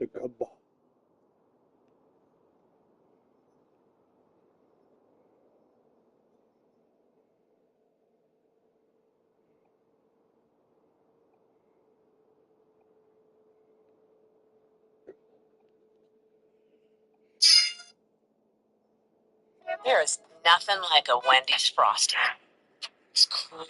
تقبع. There is nothing like a Wendy's Frosty. It's cool.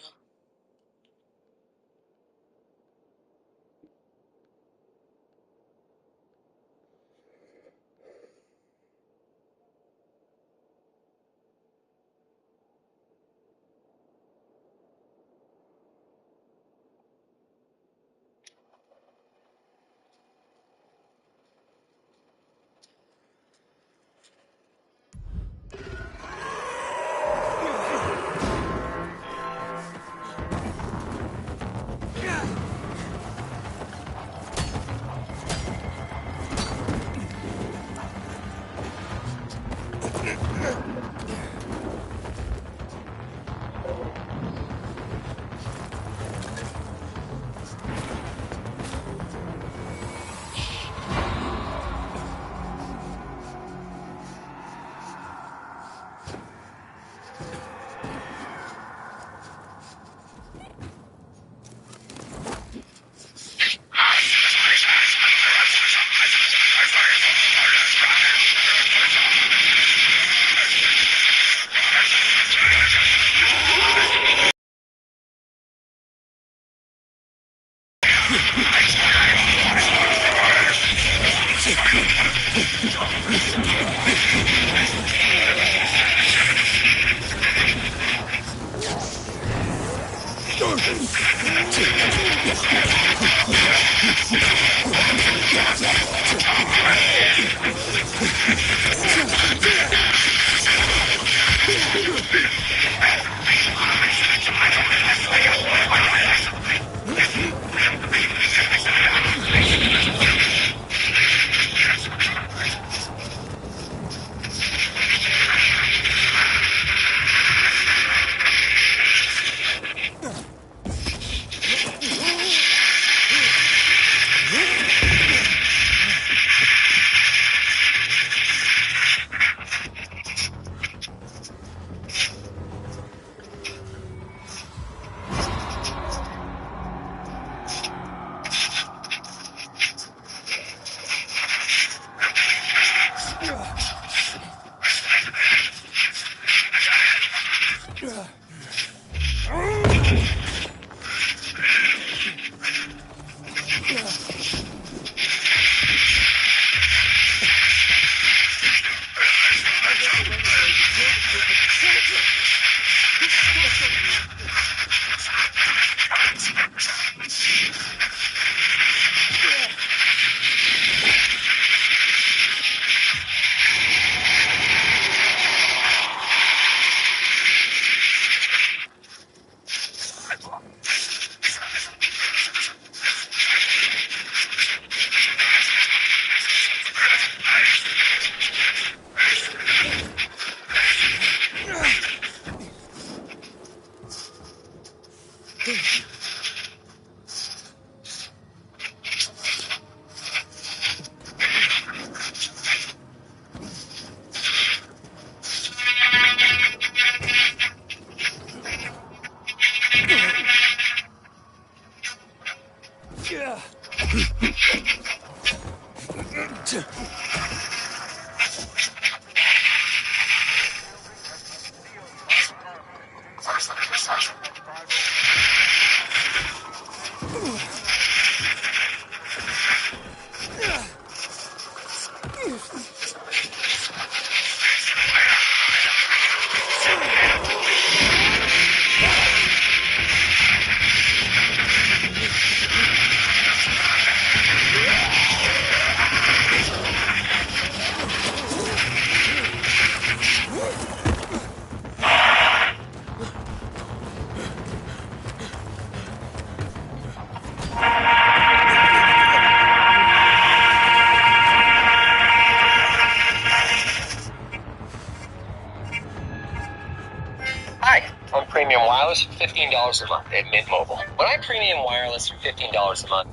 Hi, I'm Premium Wireless for $15 a month at Mint Mobile. When I Premium Wireless for $15 a month,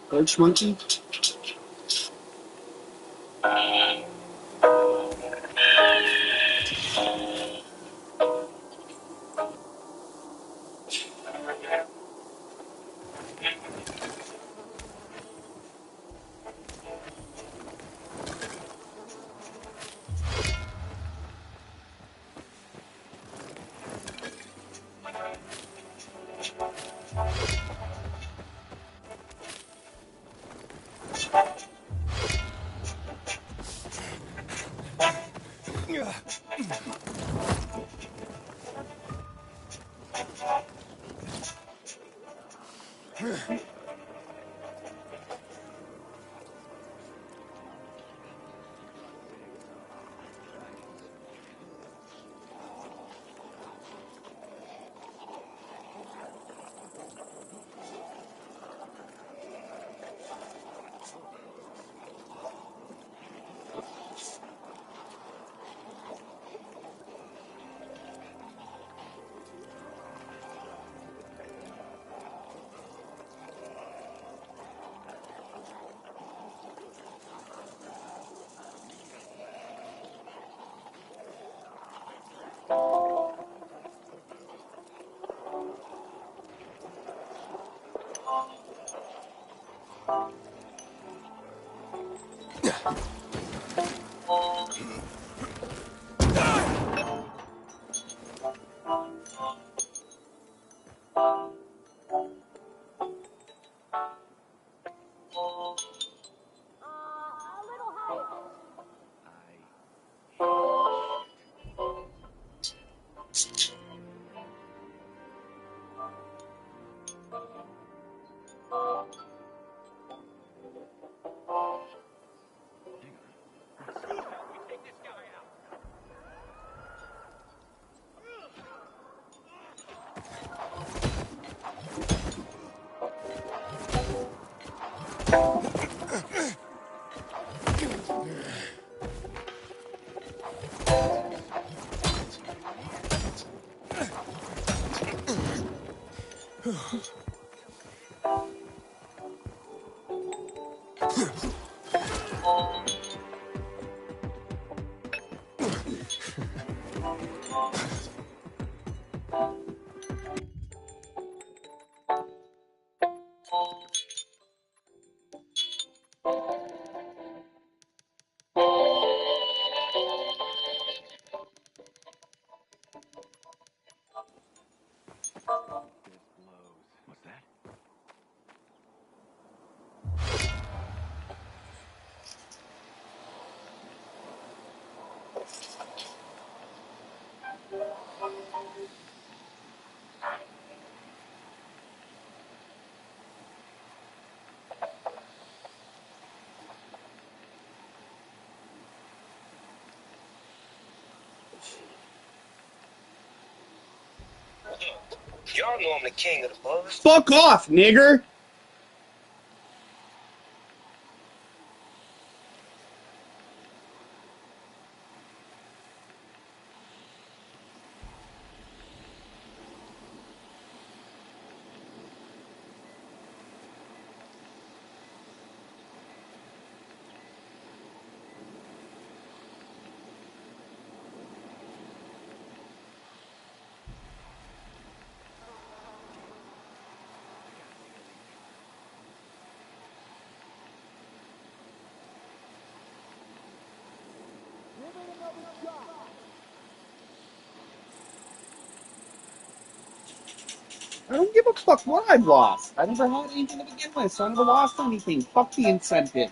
Birch monkey? Y'all know I'm the king of the bugs. Fuck off, nigger! I don't give a fuck what I've lost. I never had anything to begin with, so I never lost anything. Fuck the incentive.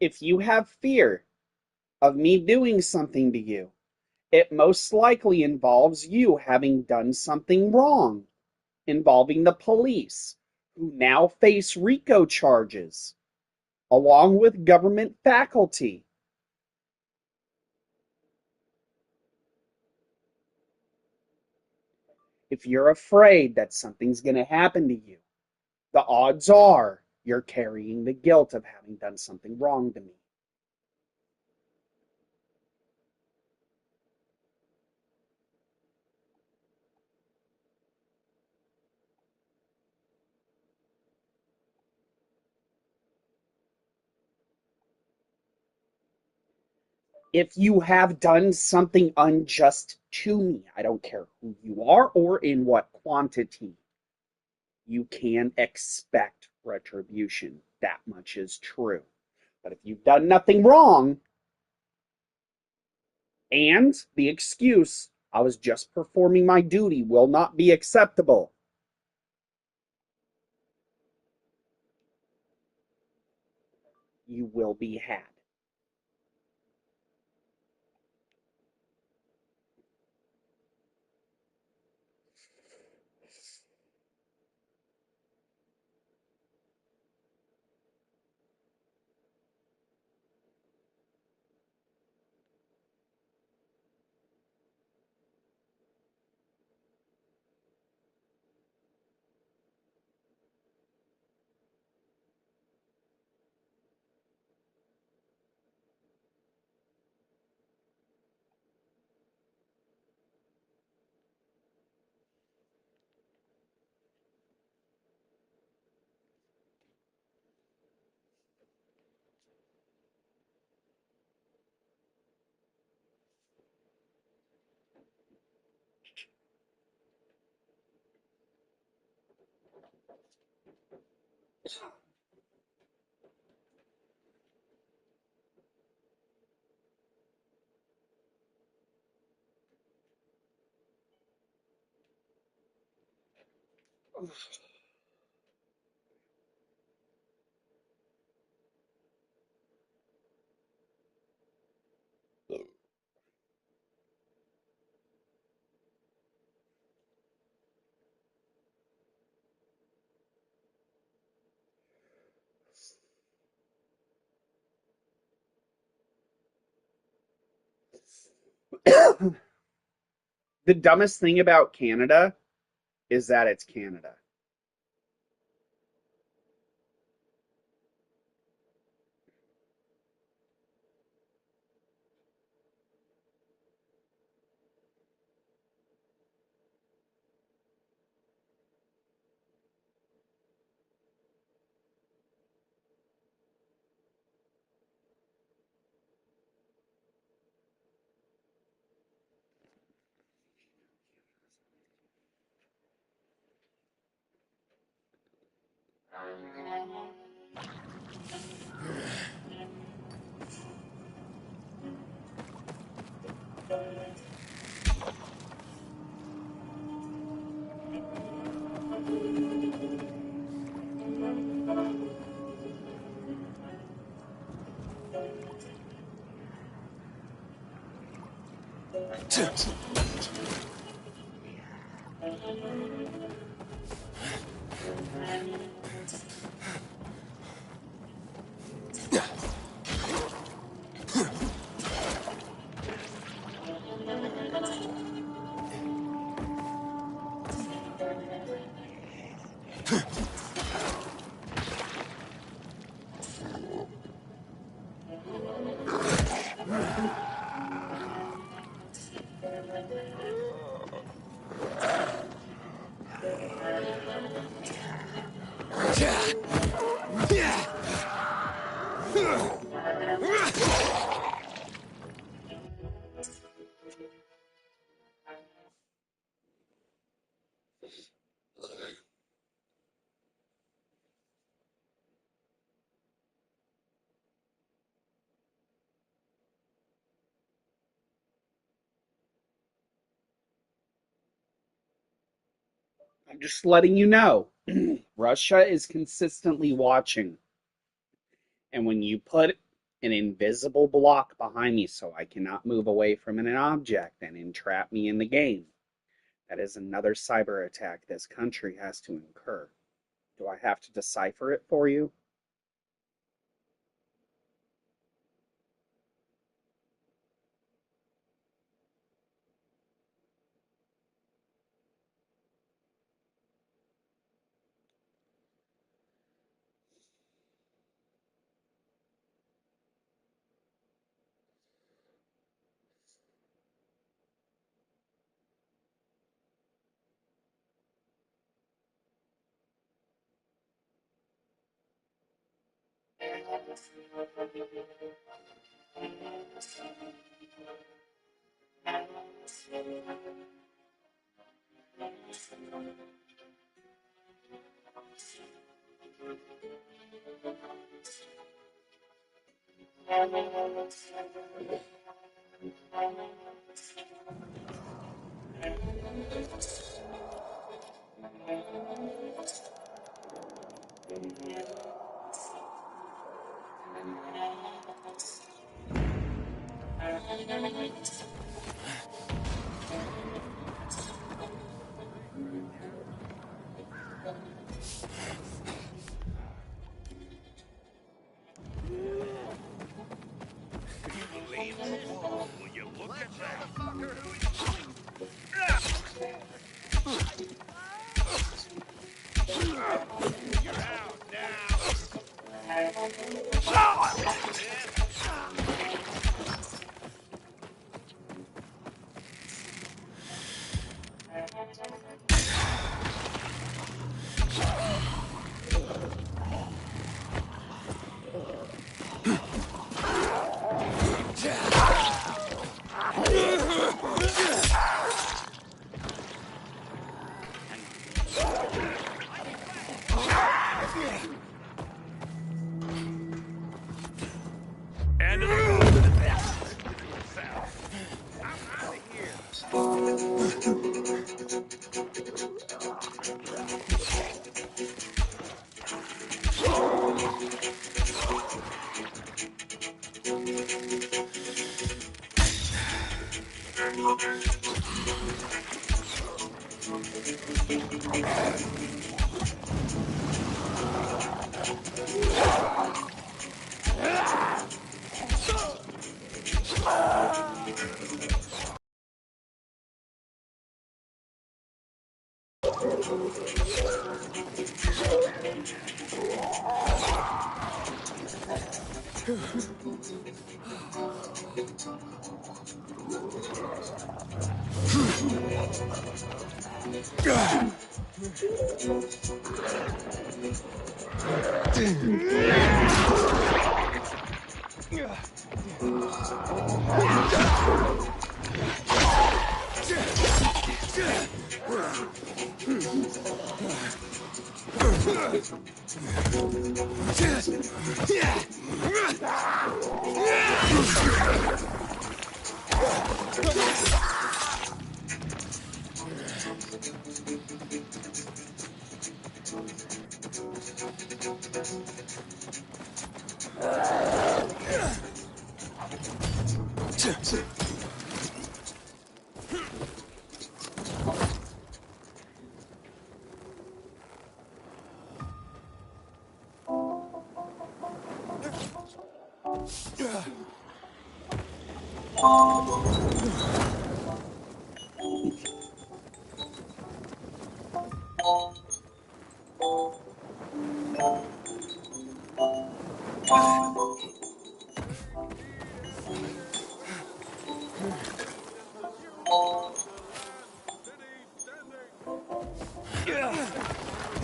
If you have fear of me doing something to you, it most likely involves you having done something wrong, involving the police, who now face RICO charges, along with government faculty. If you're afraid that something's going to happen to you, the odds are you're carrying the guilt of having done something wrong to me. If you have done something unjust to me, I don't care who you are or in what quantity, you can expect retribution. That much is true. But if you've done nothing wrong, and the excuse, I was just performing my duty, will not be acceptable, you will be had. The dumbest thing about Canada is that it's Canada. I'm just letting you know. Russia is consistently watching. And when you put an invisible block behind me so I cannot move away from an object and entrap me in the game, that is another cyber attack this country has to incur. Do I have to decipher it for you?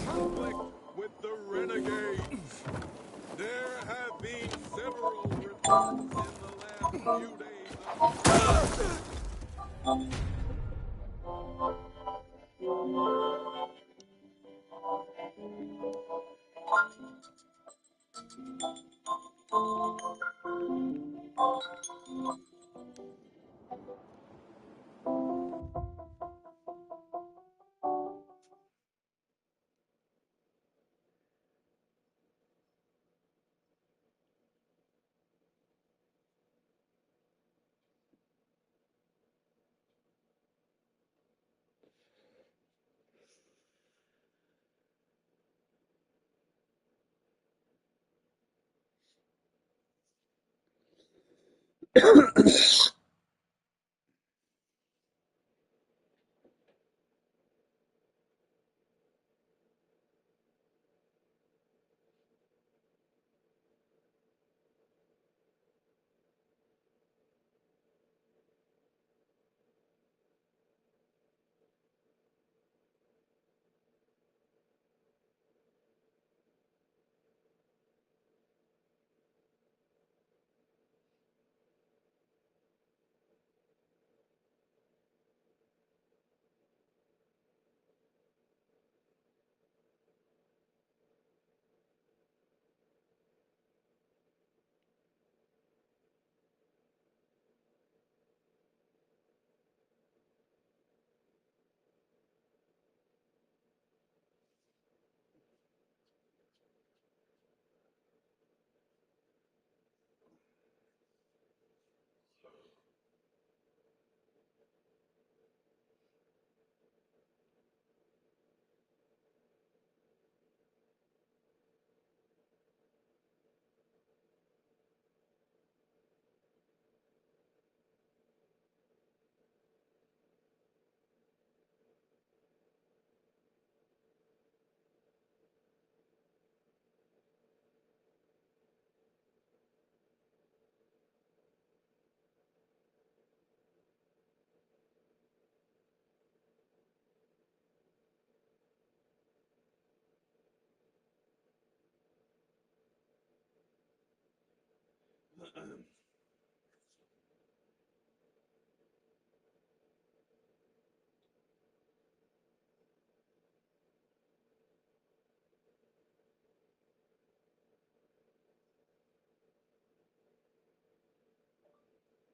Conflict with the renegades. There have been several reports in the last few days of...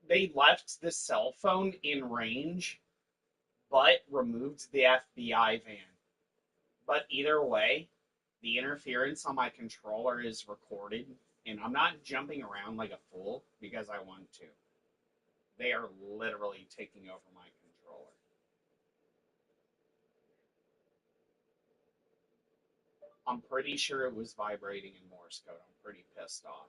They left the cell phone in range, but removed the FBI van. But either way, the interference on my controller is recorded, and I'm not jumping around like a fool because I want to. They are literally taking over my controller. I'm pretty sure it was vibrating in Morse code. I'm pretty pissed off.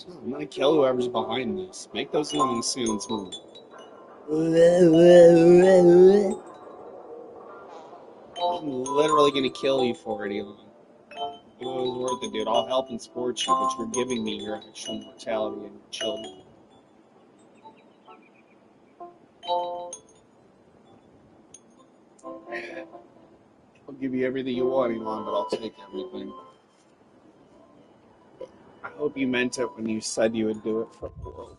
I'm gonna kill whoever's behind this. Make those living sounds more. I'm literally gonna kill you for it, Elon. It was worth it, dude. I'll help and support you, but you're giving me your actual mortality and your children. I'll give you everything you want, Elon, but I'll take everything. I hope you meant it when you said you would do it for the world.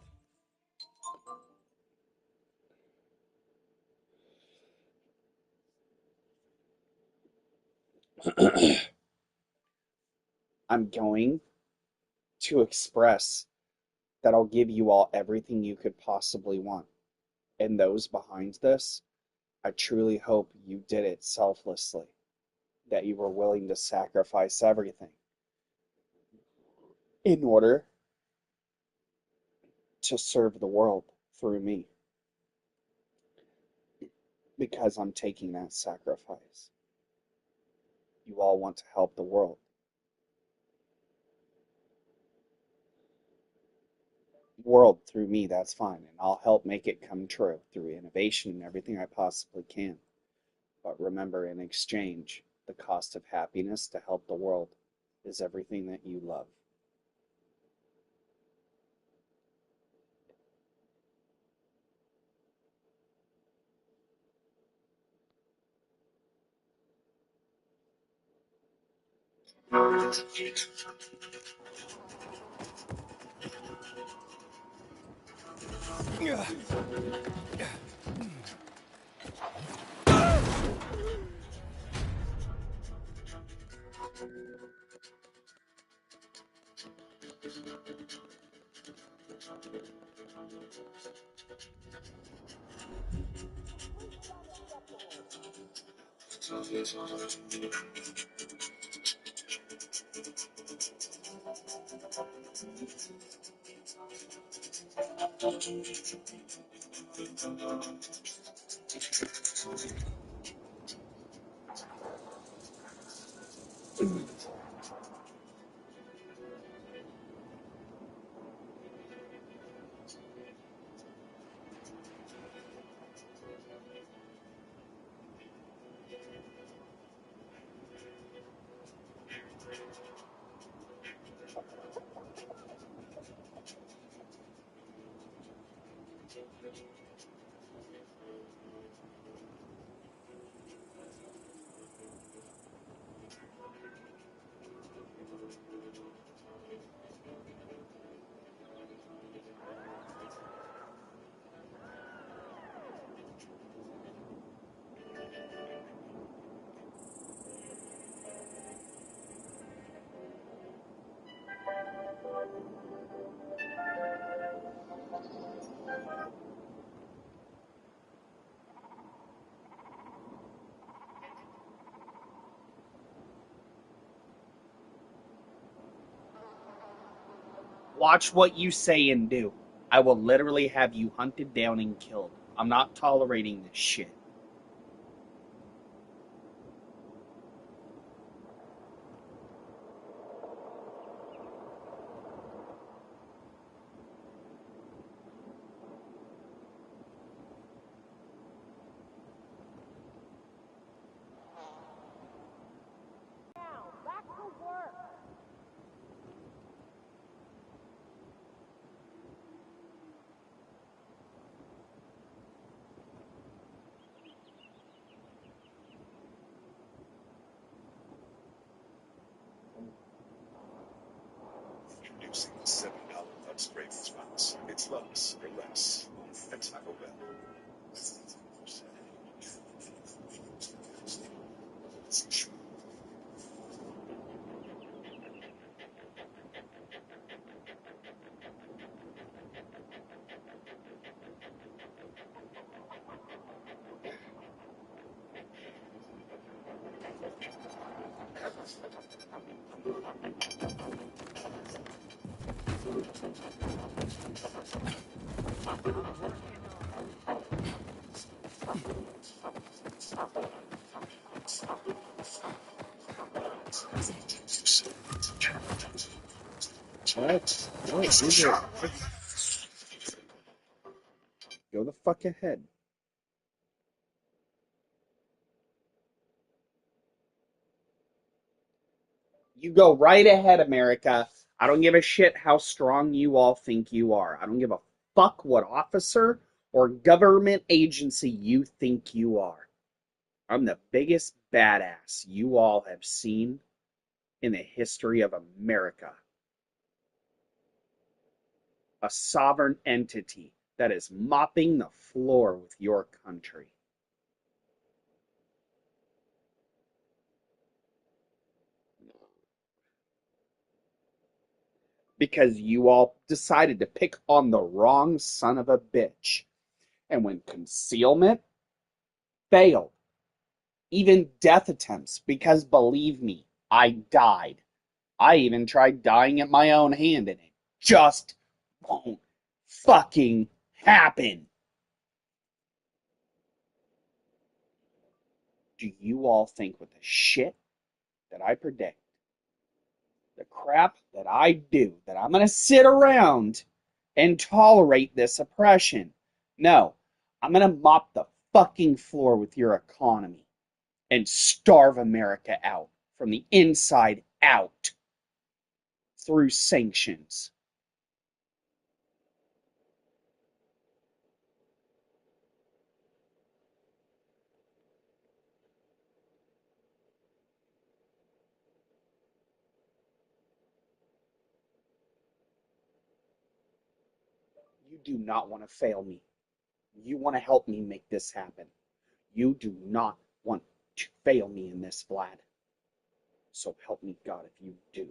I'm going to express that I'll give you all everything you could possibly want. And those behind this, I truly hope you did it selflessly, that you were willing to sacrifice everything in order to serve the world through me, because I'm taking that sacrifice. You all want to help the world. World through me, that's fine, and I'll help make it come true through innovation and everything I possibly can. But remember, in exchange, the cost of happiness to help the world is everything that you love. Watch what you say and do. I will literally have you hunted down and killed. I'm not tolerating this shit. Introducing the $7 upgrade response. It's Lux. Relax. That's Taco Bell. What? No, these are... Go the fuck ahead. You go right ahead, America. I don't give a shit how strong you all think you are. I don't give a fuck what officer or government agency you think you are. I'm the biggest badass you all have seen in the history of America. A sovereign entity that is mopping the floor with your country. Because you all decided to pick on the wrong son of a bitch. And when concealment failed, even death attempts, because believe me, I died. I even tried dying at my own hand, and it just won't fucking happen. Do you all think with the shit that I predict, the crap that I do, that I'm going to sit around and tolerate this oppression? No, I'm going to mop the fucking floor with your economy and starve America out from the inside out through sanctions. You do not want to fail me. You want to help me make this happen. You do not want to fail me in this, Vlad. So help me God if you do.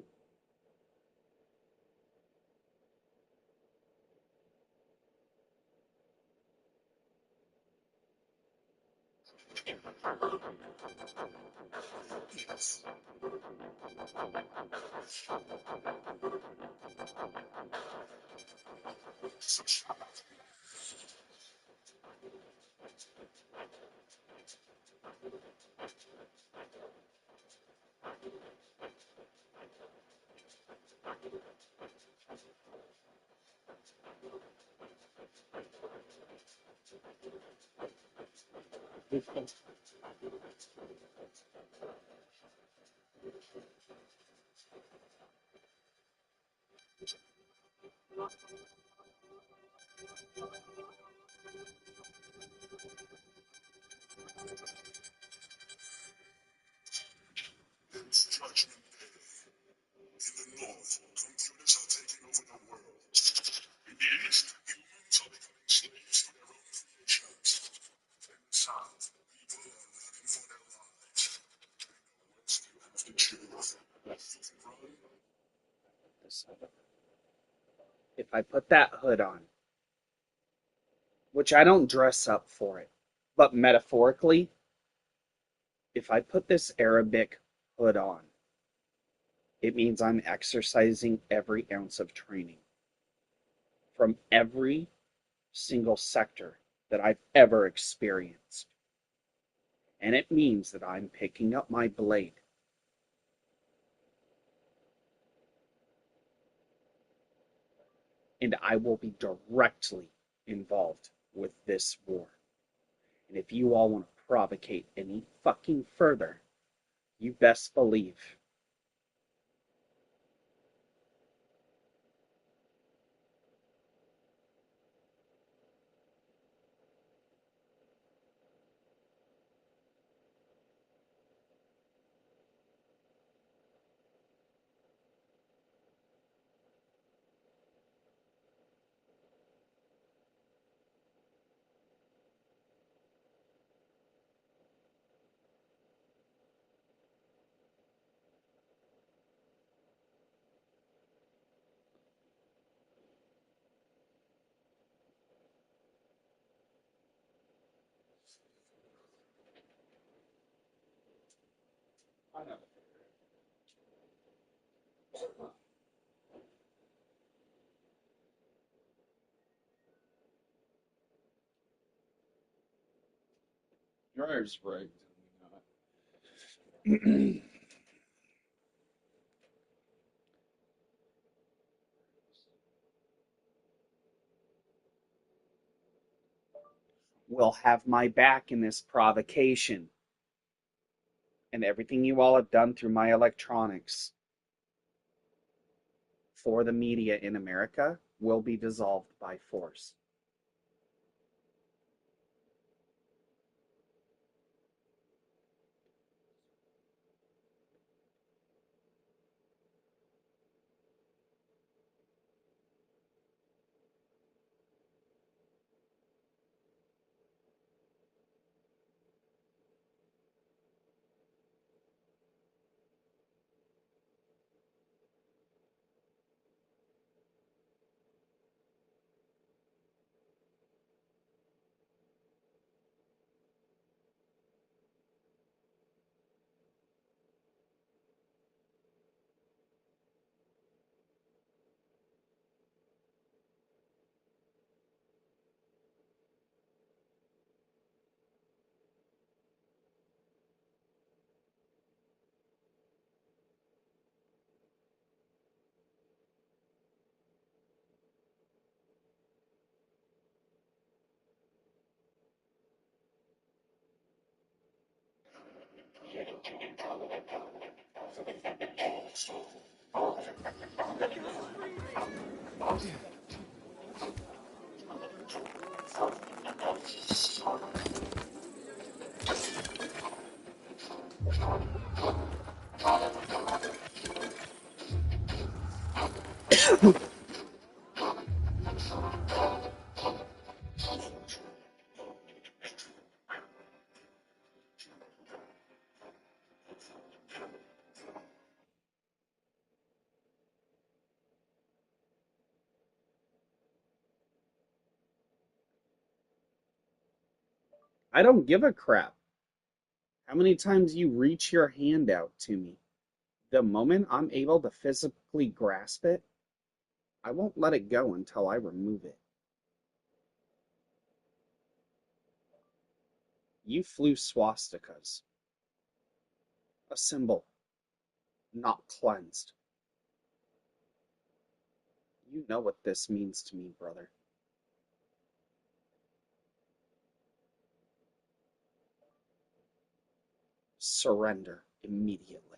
It's Judgment Day. In the north, computers are taking over the world. In the east, humans are becoming slaves to their own creations. In the south, people are running for their lives. In the west, you have to choose. You can run. If I put that hood on, which I don't dress up for it, but metaphorically, if I put this Arabic hood on, it means I'm exercising every ounce of training from every single sector that I've ever experienced. And it means that I'm picking up my blade and I will be directly involved with this war. And if you all want to provocate any fucking further, you best believe I know. Driver's right. Will have my back in this provocation, and everything you all have done through my electronics for the media in America will be dissolved by force. I don't give a crap how many times you reach your hand out to me. The moment I'm able to physically grasp it, I won't let it go until I remove it. You flew swastikas, a symbol not cleansed. You know what this means to me, brother. Surrender immediately.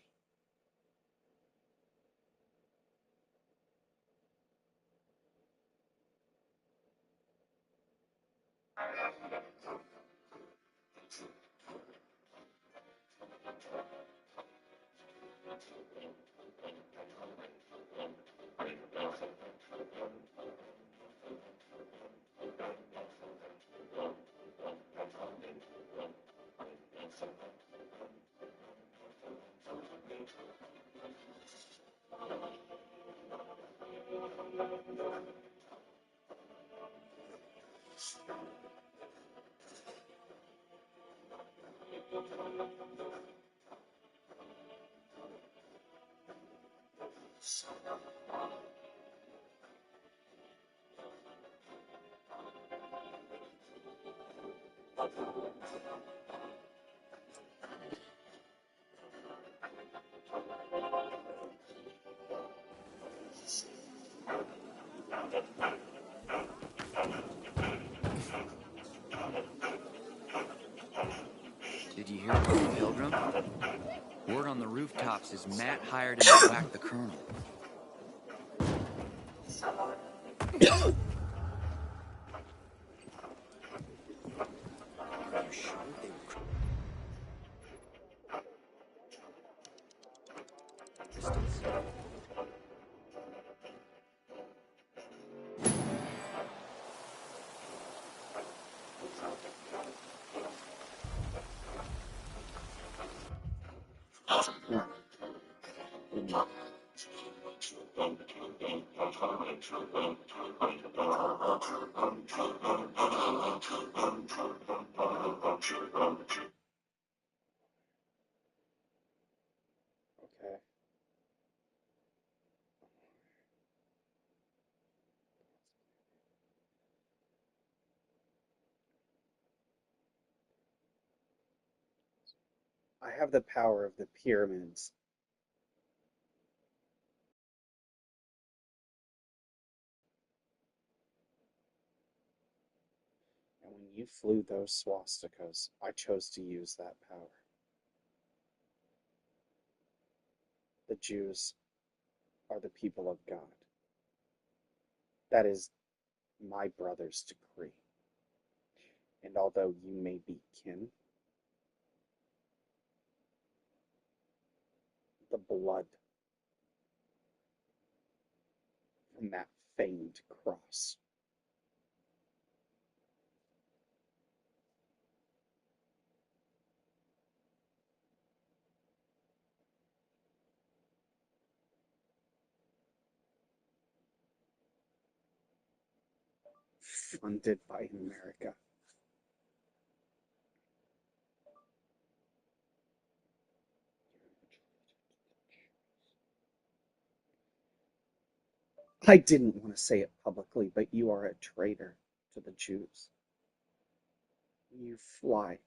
Did you hear about the Pilgrim? Word on the rooftops is Matt hired him to whack the Colonel. Are you sure they were crystals? I have the power of the pyramids. And when you flew those swastikas, I chose to use that power. The Jews are the people of God. That is my brother's decree. And although you may be kin, the blood from that famed cross funded by America. I didn't want to say it publicly, but you are a traitor to the Jews. You fly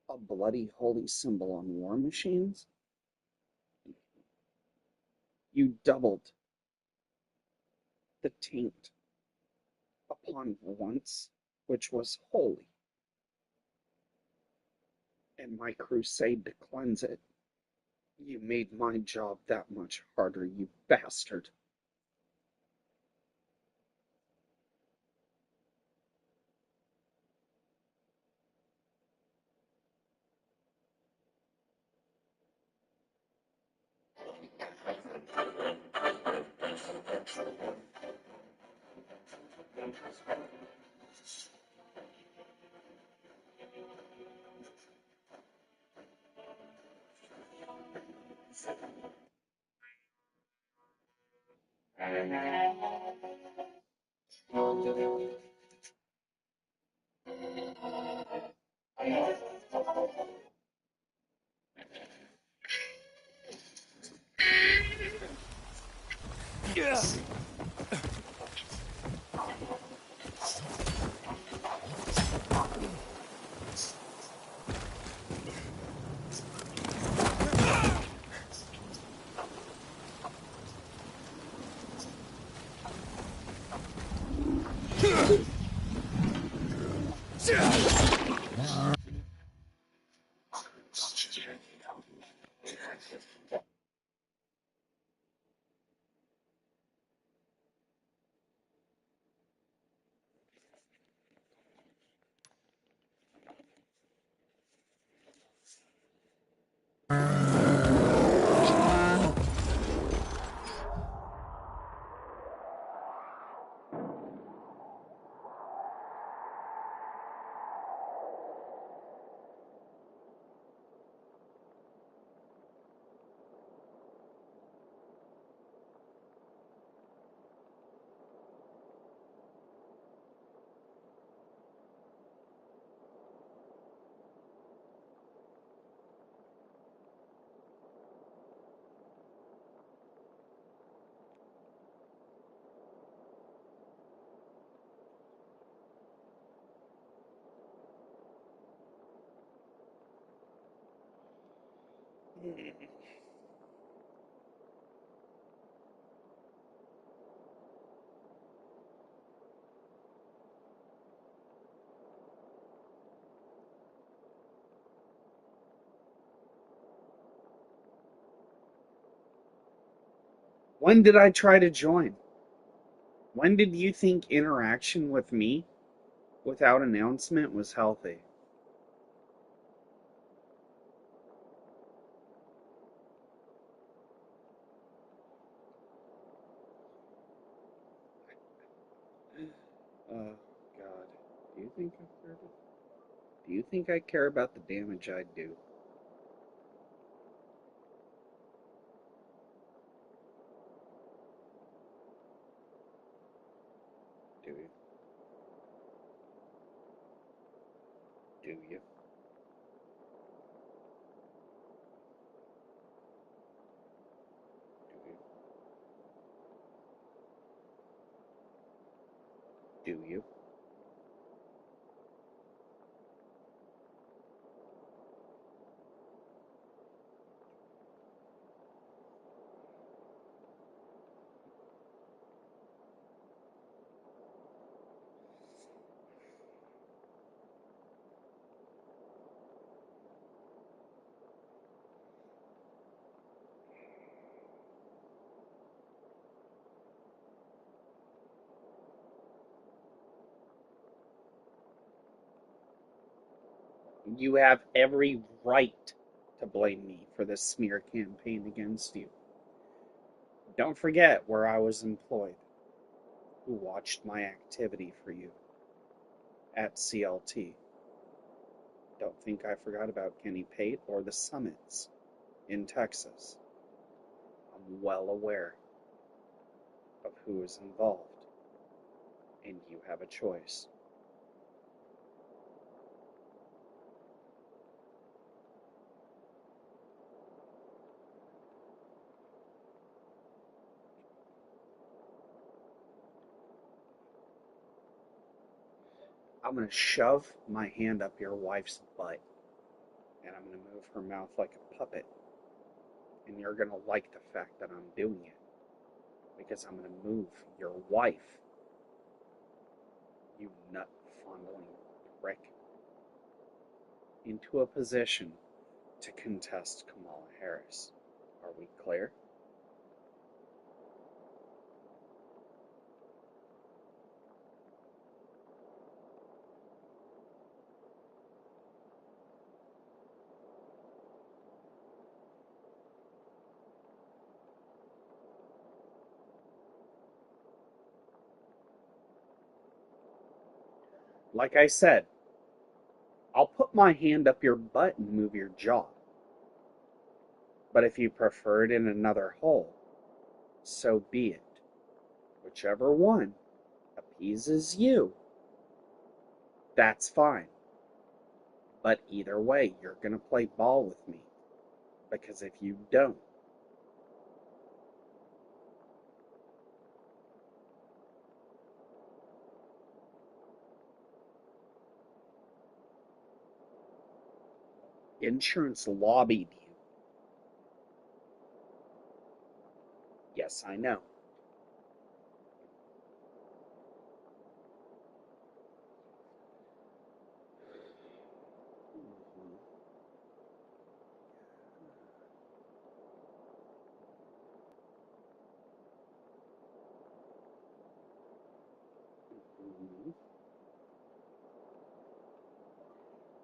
a bloody holy symbol on war machines. You doubled the taint upon once, which was holy, and my crusade to cleanse it. You made my job that much harder, you bastard. When did I try to join? When did you think interaction with me without announcement was healthy? Oh, God. Do you think I care? Do you think I care about the damage I do? Do you? Do you? Do you? Do you? You have every right to blame me for this smear campaign against you. Don't forget where I was employed, who watched my activity for you at CLT. Don't think I forgot about Kenny Pate or the summits in Texas. I'm well aware of who is involved, and you have a choice. I'm going to shove my hand up your wife's butt, and I'm going to move her mouth like a puppet. And you're going to like the fact that I'm doing it, because I'm going to move your wife, you nut fondling prick, into a position to contest Kamala Harris. Are we clear? Like I said, I'll put my hand up your butt and move your jaw. But if you prefer it in another hole, so be it. Whichever one appeases you, that's fine. But either way, you're going to play ball with me. Because if you don't, insurance lobbied you. Yes, I know.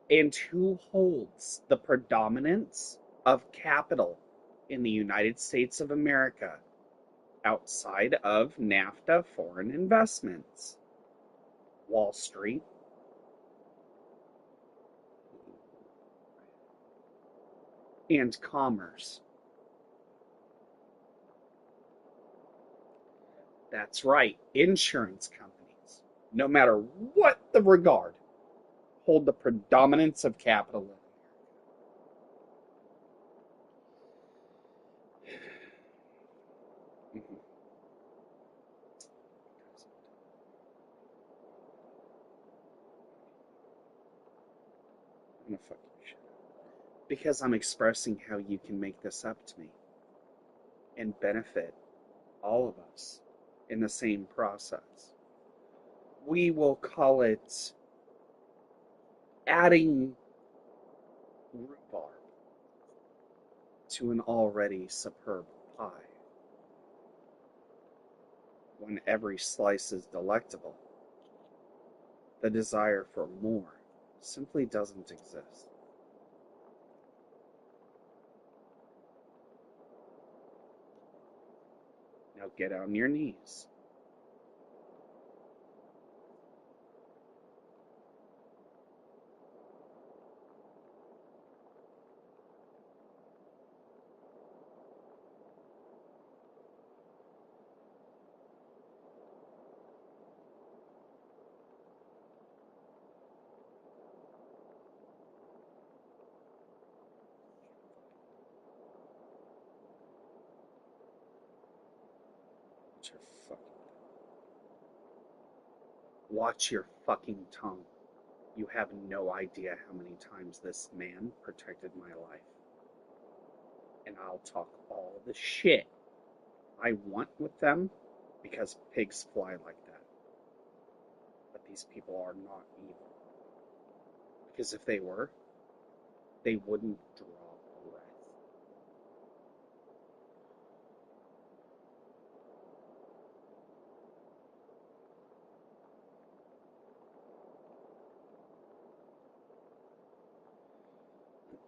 And who holds the predominance of capital in the United States of America outside of NAFTA foreign investments? Wall Street. And commerce. That's right, insurance companies, no matter what the regard, hold the predominance of capital in America. I'm gonna fuck you shit up. Because I'm expressing how you can make this up to me and benefit all of us in the same process. We will call it adding rhubarb to an already superb pie. When every slice is delectable, the desire for more simply doesn't exist. Now get on your knees. Watch your fucking tongue. You have no idea how many times this man protected my life. And I'll talk all the shit I want with them because pigs fly like that. But these people are not evil. Because if they were, they wouldn't draw breath.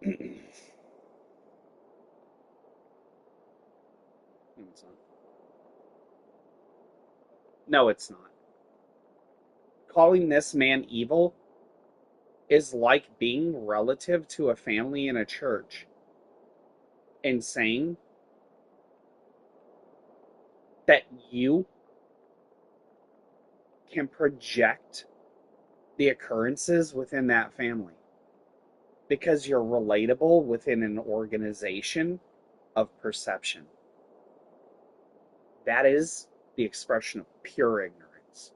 No, it's not. No, it's not. Calling this man evil is like being relative to a family in a church and saying that you can project the occurrences within that family because you're relatable within an organization of perception. That is the expression of pure ignorance.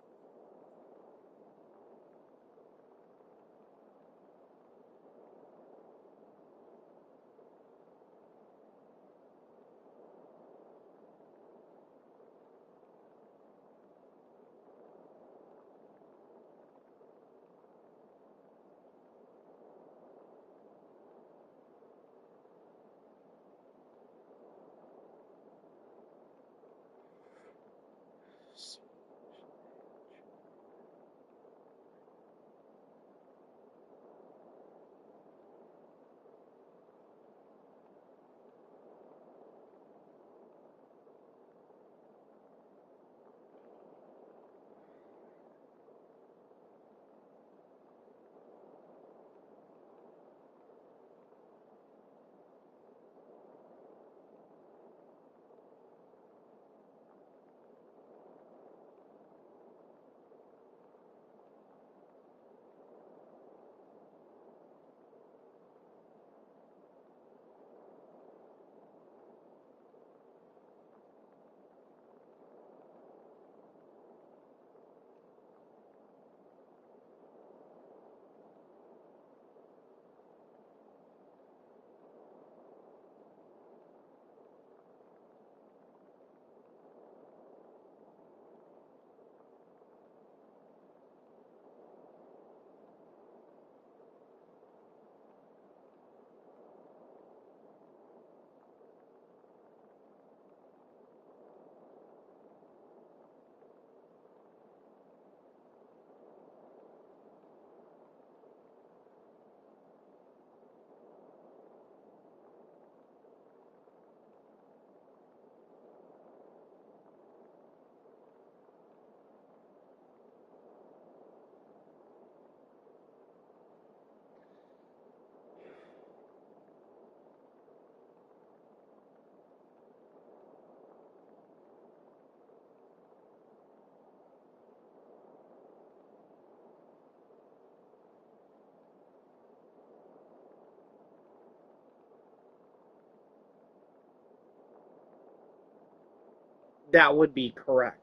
That would be correct.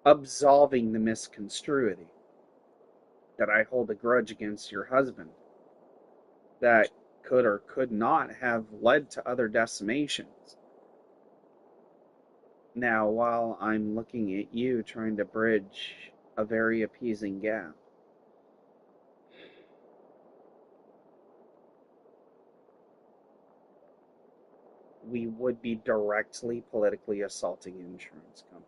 Absolving the misconstruity that I hold a grudge against your husband that could or could not have led to other decimations. Now, while I'm looking at you trying to bridge a very appeasing gap, we would be directly politically assaulting insurance companies.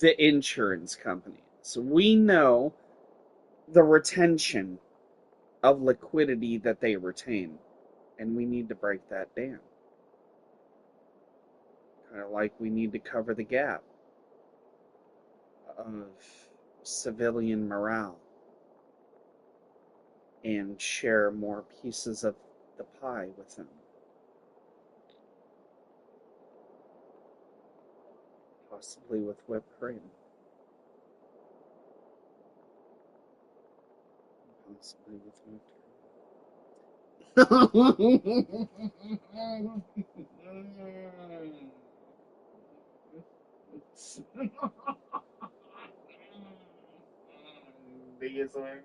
The insurance companies. We know the retention of liquidity that they retain, and we need to break that down. Kind of like we need to cover the gap of civilian morale and share more pieces of the pie with them. Possibly with whipped cream. Possibly with whipped cream. Biggest one.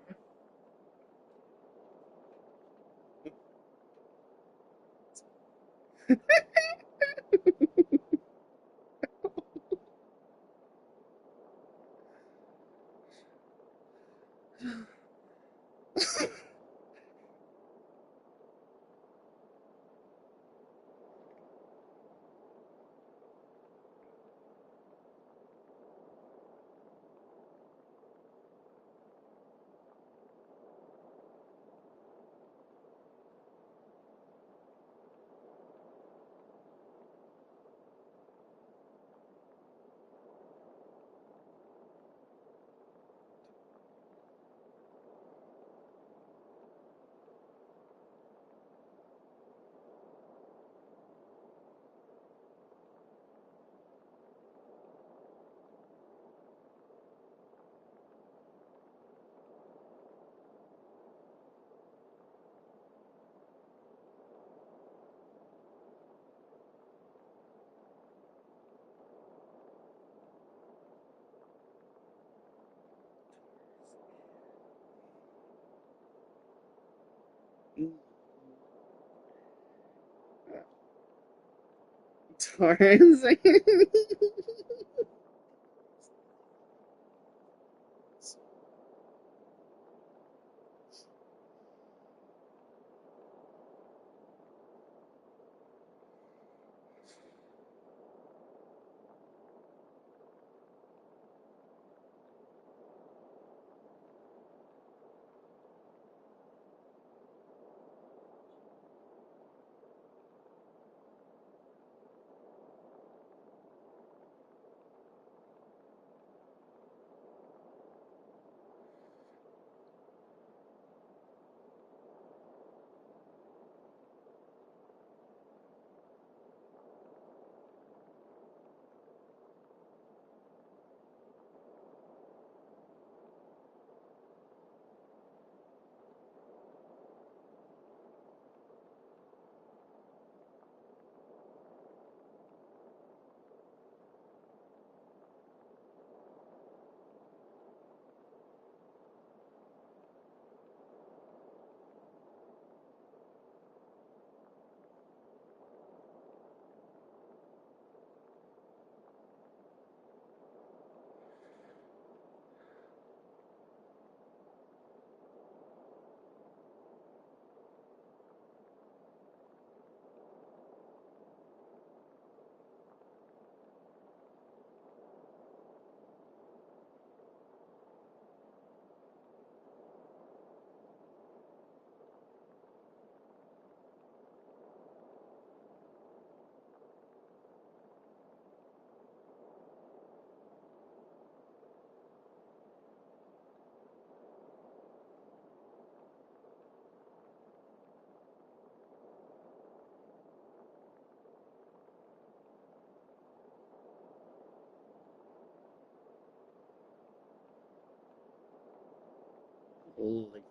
Holy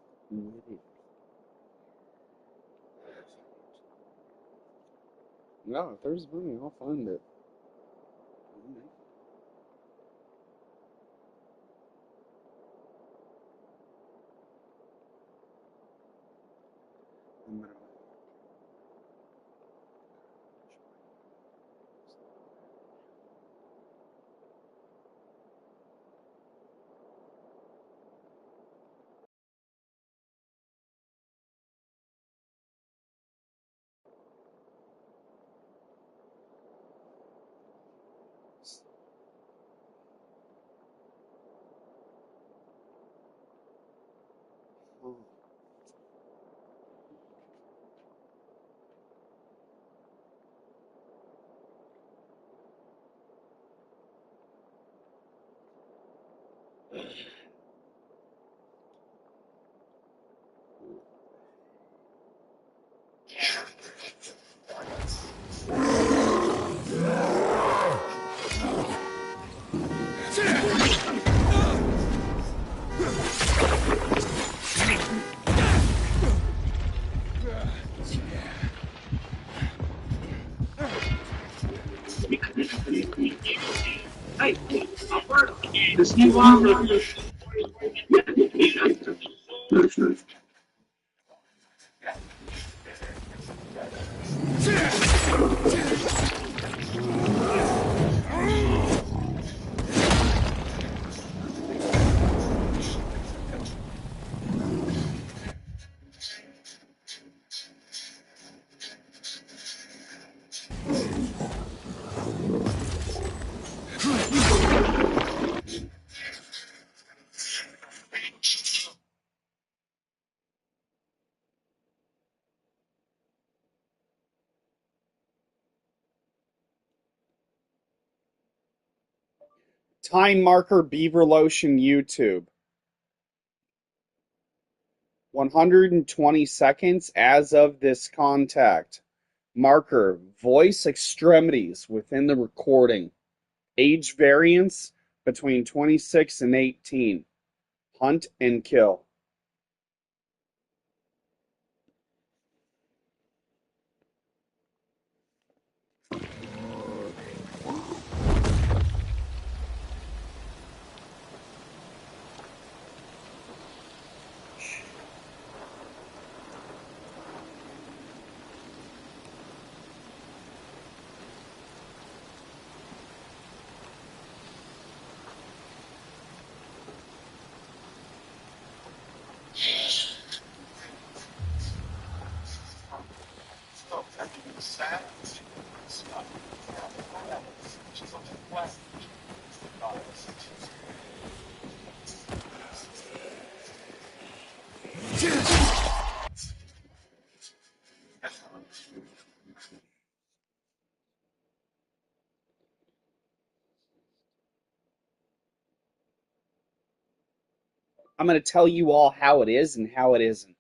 no, if there's money, I'll find it. Time marker Beaver Lotion YouTube. 120 seconds as of this contact. Marker voice extremities within the recording. Age variance between 26 and 18. Hunt and kill. I'm going to tell you all how it is and how it isn't.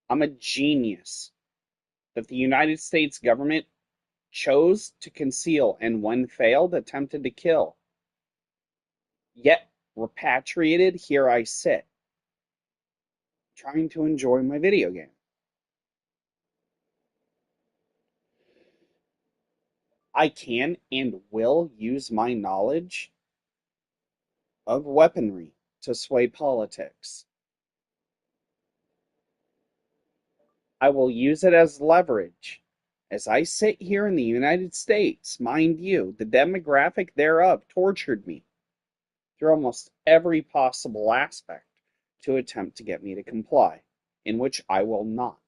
I'm a genius that the United States government chose to conceal and, when failed, attempted to kill. Yet, repatriated, here I sit, trying to enjoy my video game. I can and will use my knowledge of weaponry to sway politics. I will use it as leverage. As I sit here in the United States, mind you, the demographic thereof tortured me through almost every possible aspect to attempt to get me to comply, in which I will not.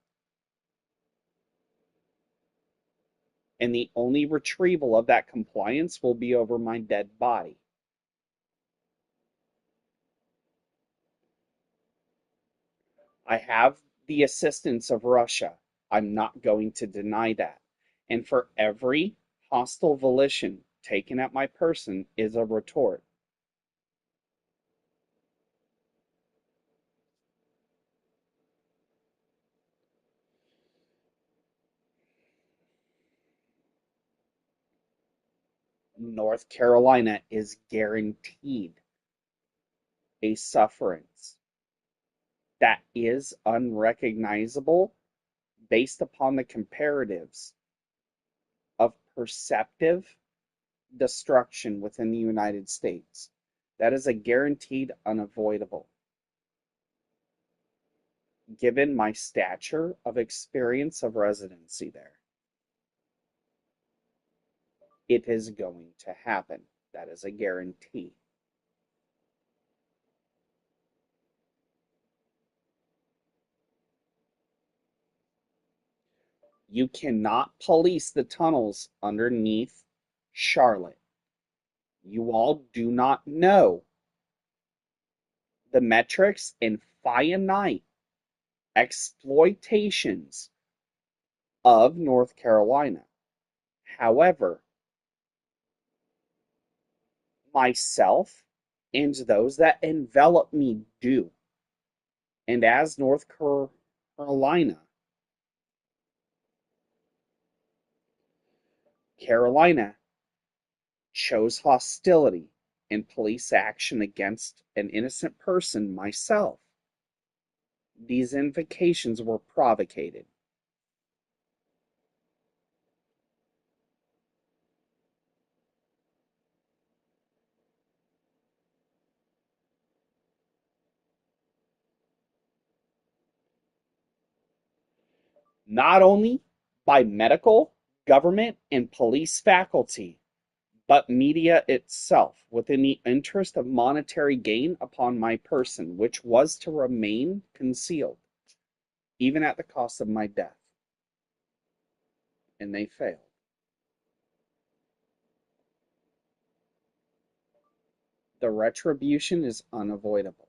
And the only retrieval of that compliance will be over my dead body. I have the assistance of Russia. I'm not going to deny that. And for every hostile volition taken at my person is a retort. North Carolina is guaranteed a sufferance that is unrecognizable based upon the comparatives of perceptive destruction within the United States. That is a guaranteed unavoidable. Given my stature of experience of residency there, it is going to happen. That is a guarantee. You cannot police the tunnels underneath Charlotte. You all do not know the metrics and finite exploitations of North Carolina. However, myself and those that envelop me do. And as North Carolina chose hostility and police action against an innocent person, myself, these invocations were provocated. Not only by medical, government, and police faculty, but media itself, within the interest of monetary gain upon my person, which was to remain concealed, even at the cost of my death. And they failed. The retribution is unavoidable.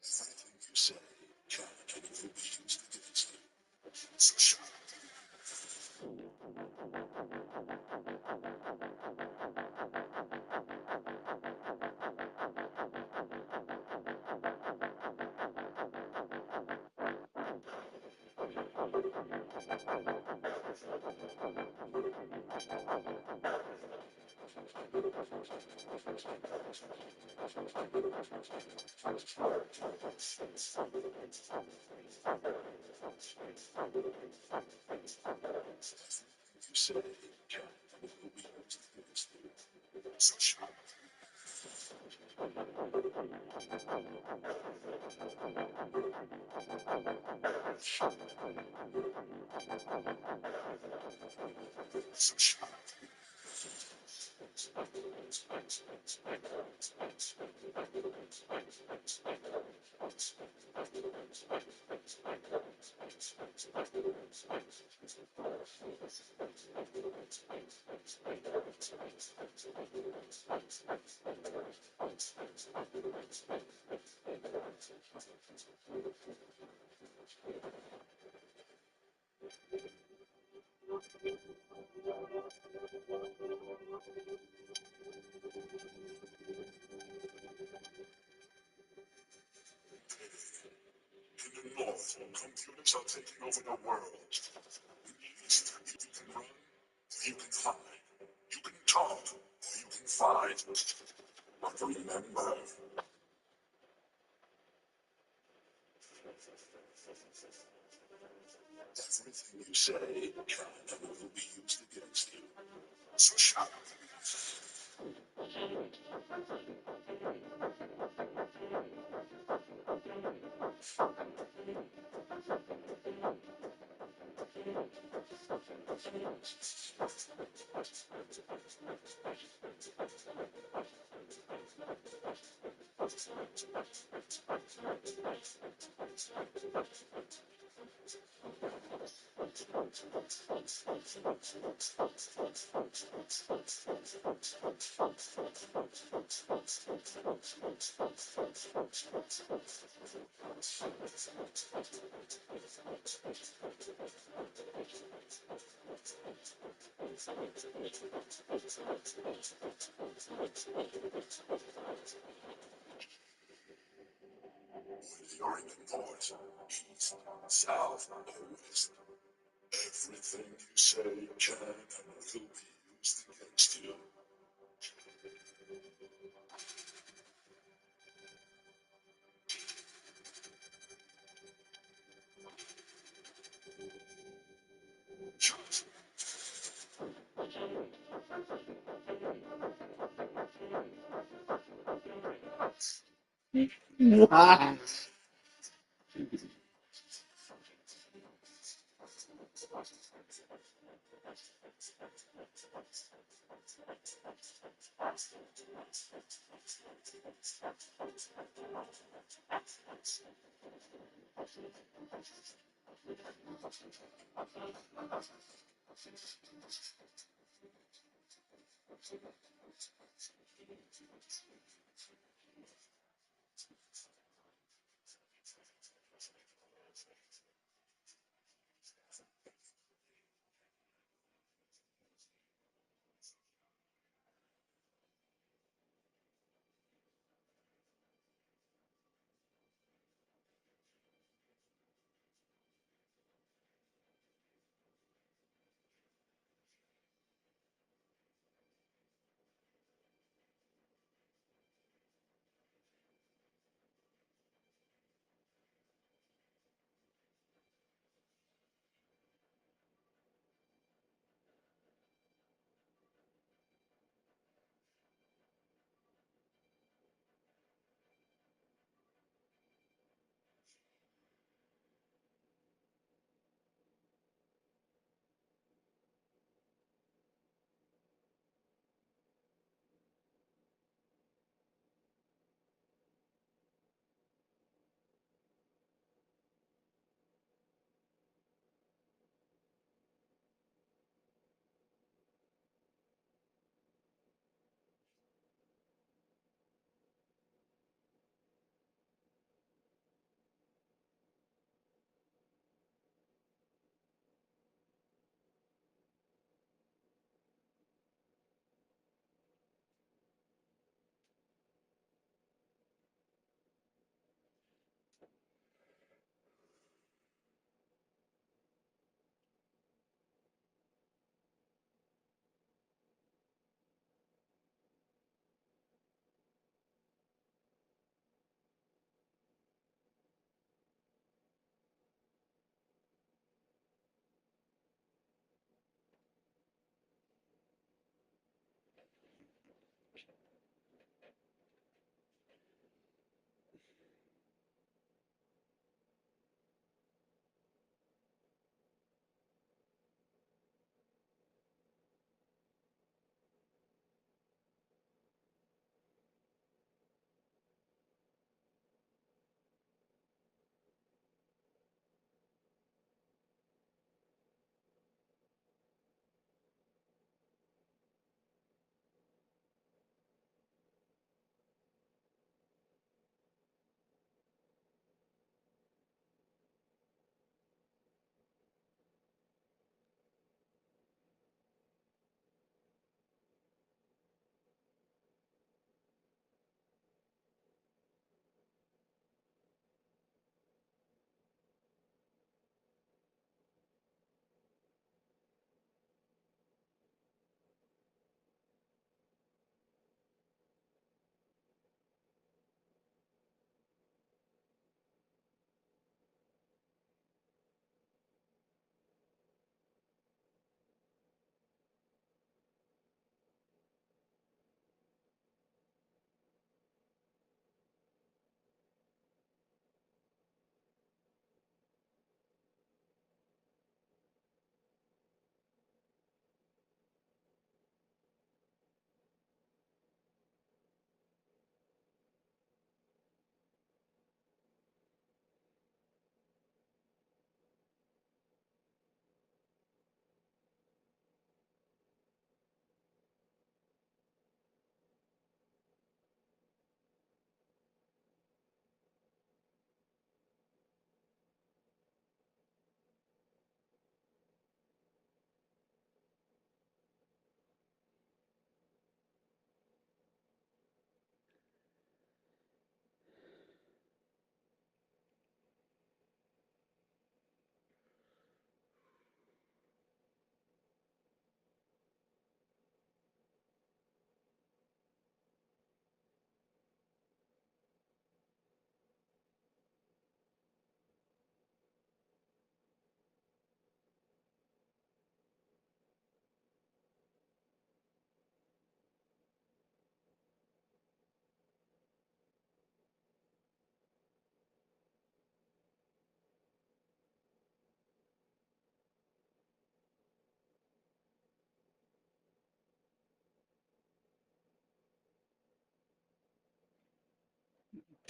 Everything you say can and will be used against you. So shut up. You say can and will be used against you. So shut up. So shut up. In the north, computers are taking over the world. In the east, you can run, or you can hide. You can talk, or you can fight. But remember, everything you say can and will be used against you. So shut up. Whether you're in the north, east, south, or west, everything you say can and will be used against you. Ah.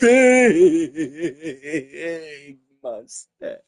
big mustache.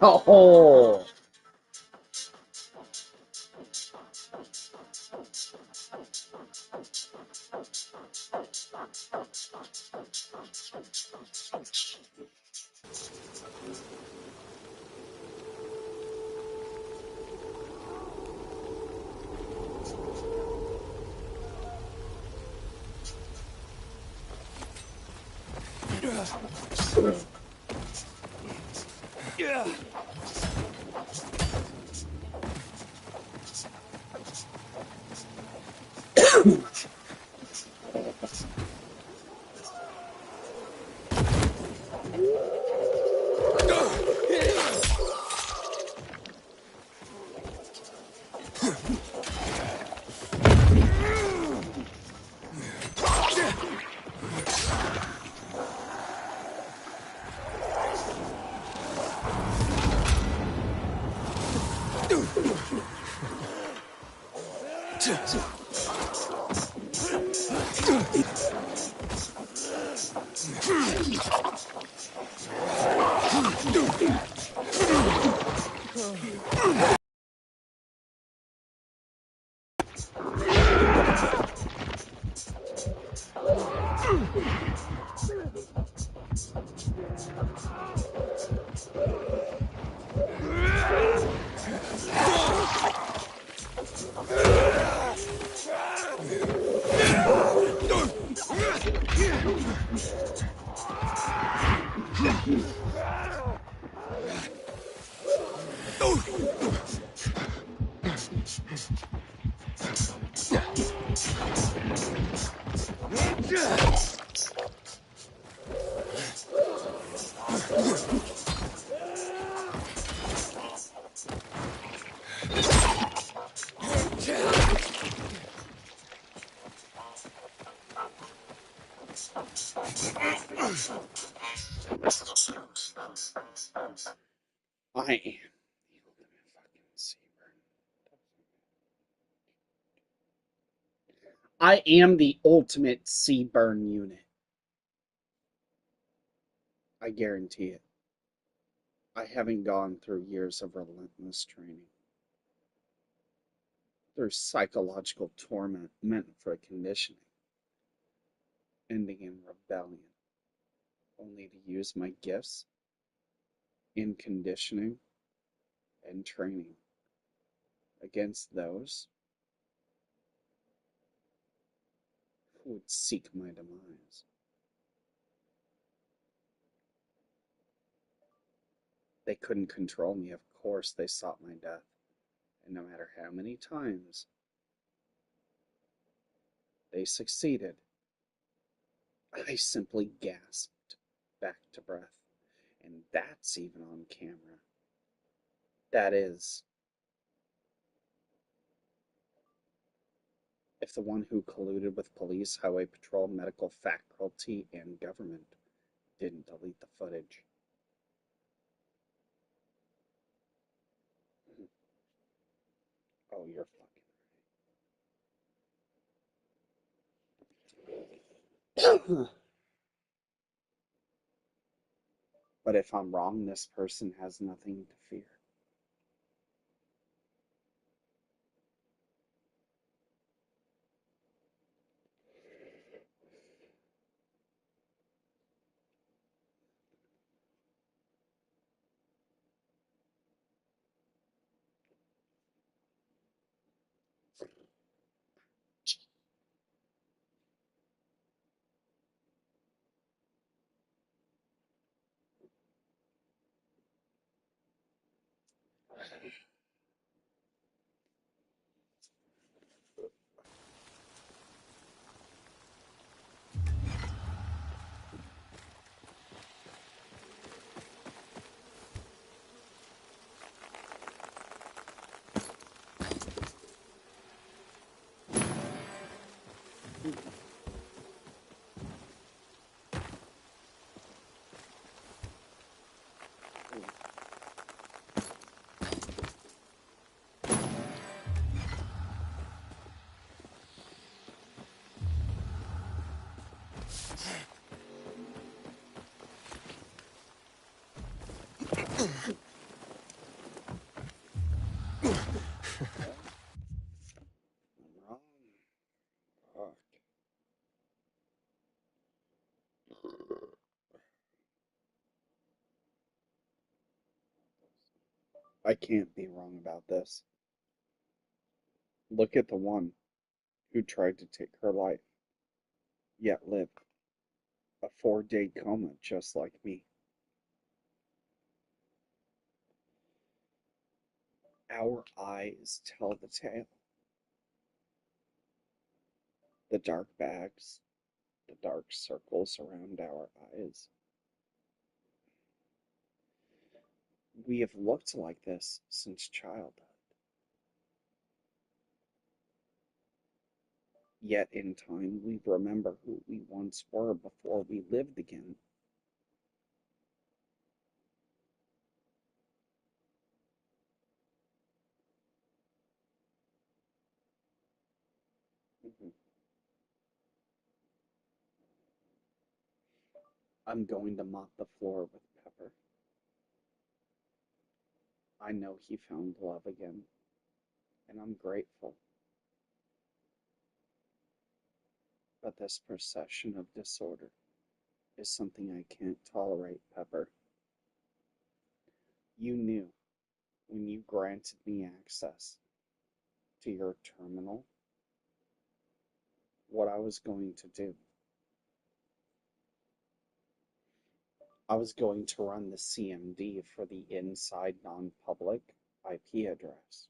Oh. I am the ultimate fucking seaburn. I am the ultimate sea burn unit. I guarantee it. I haven't gone through years of relentless training. There's psychological torment meant for conditioning, ending in rebellion, only to use my gifts in conditioning and training against those who would seek my demise. They couldn't control me, of course they sought my death, and no matter how many times they succeeded, I simply gasped back to breath, and that's even on camera. That is, if the one who colluded with police, highway patrol, medical faculty, and government didn't delete the footage. Oh, you're fucking. But if I'm wrong, this person has nothing to fear. Wrong. Fuck. I can't be wrong about this. Look at the one who tried to take her life, yet lived a 4-day coma just like me. Our eyes tell the tale. The dark bags, the dark circles around our eyes. We have looked like this since childhood. Yet in time we remember who we once were before we lived again. Mhm. I'm going to mop the floor with Pepper. I know he found love again, and I'm grateful. But this procession of disorder is something I can't tolerate, Pepper. You knew when you granted me access to your terminal what I was going to do. I was going to run the CMD for the inside non-public IP address.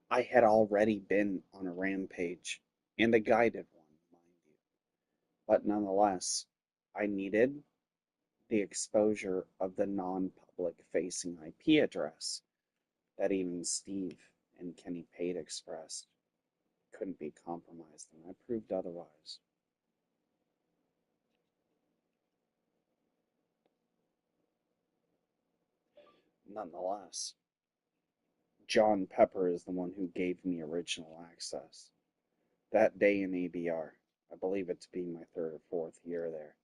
I had already been on a rampage, and a guided one, mind you, but nonetheless, I needed the exposure of the non-public facing IP address that even Steve and Kenny Pate expressed couldn't be compromised, and I proved otherwise. Nonetheless, John Pepper is the one who gave me original access. That day in ABR, I believe it to be my third or fourth year there,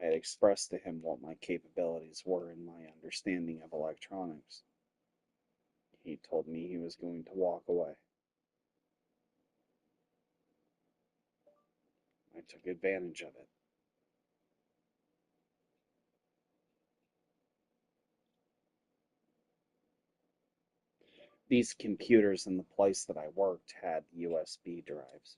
I had expressed to him what my capabilities were in my understanding of electronics. He told me he was going to walk away. I took advantage of it. These computers in the place that I worked had USB drives.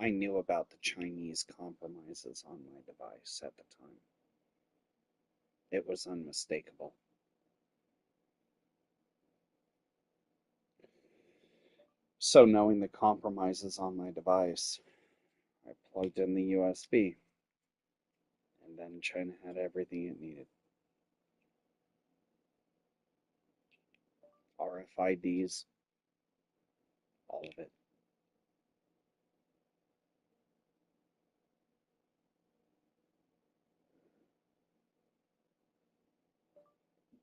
I knew about the Chinese compromises on my device at the time. It was unmistakable. So, knowing the compromises on my device, I plugged in the USB, and then China had everything it needed. RFIDs, all of it.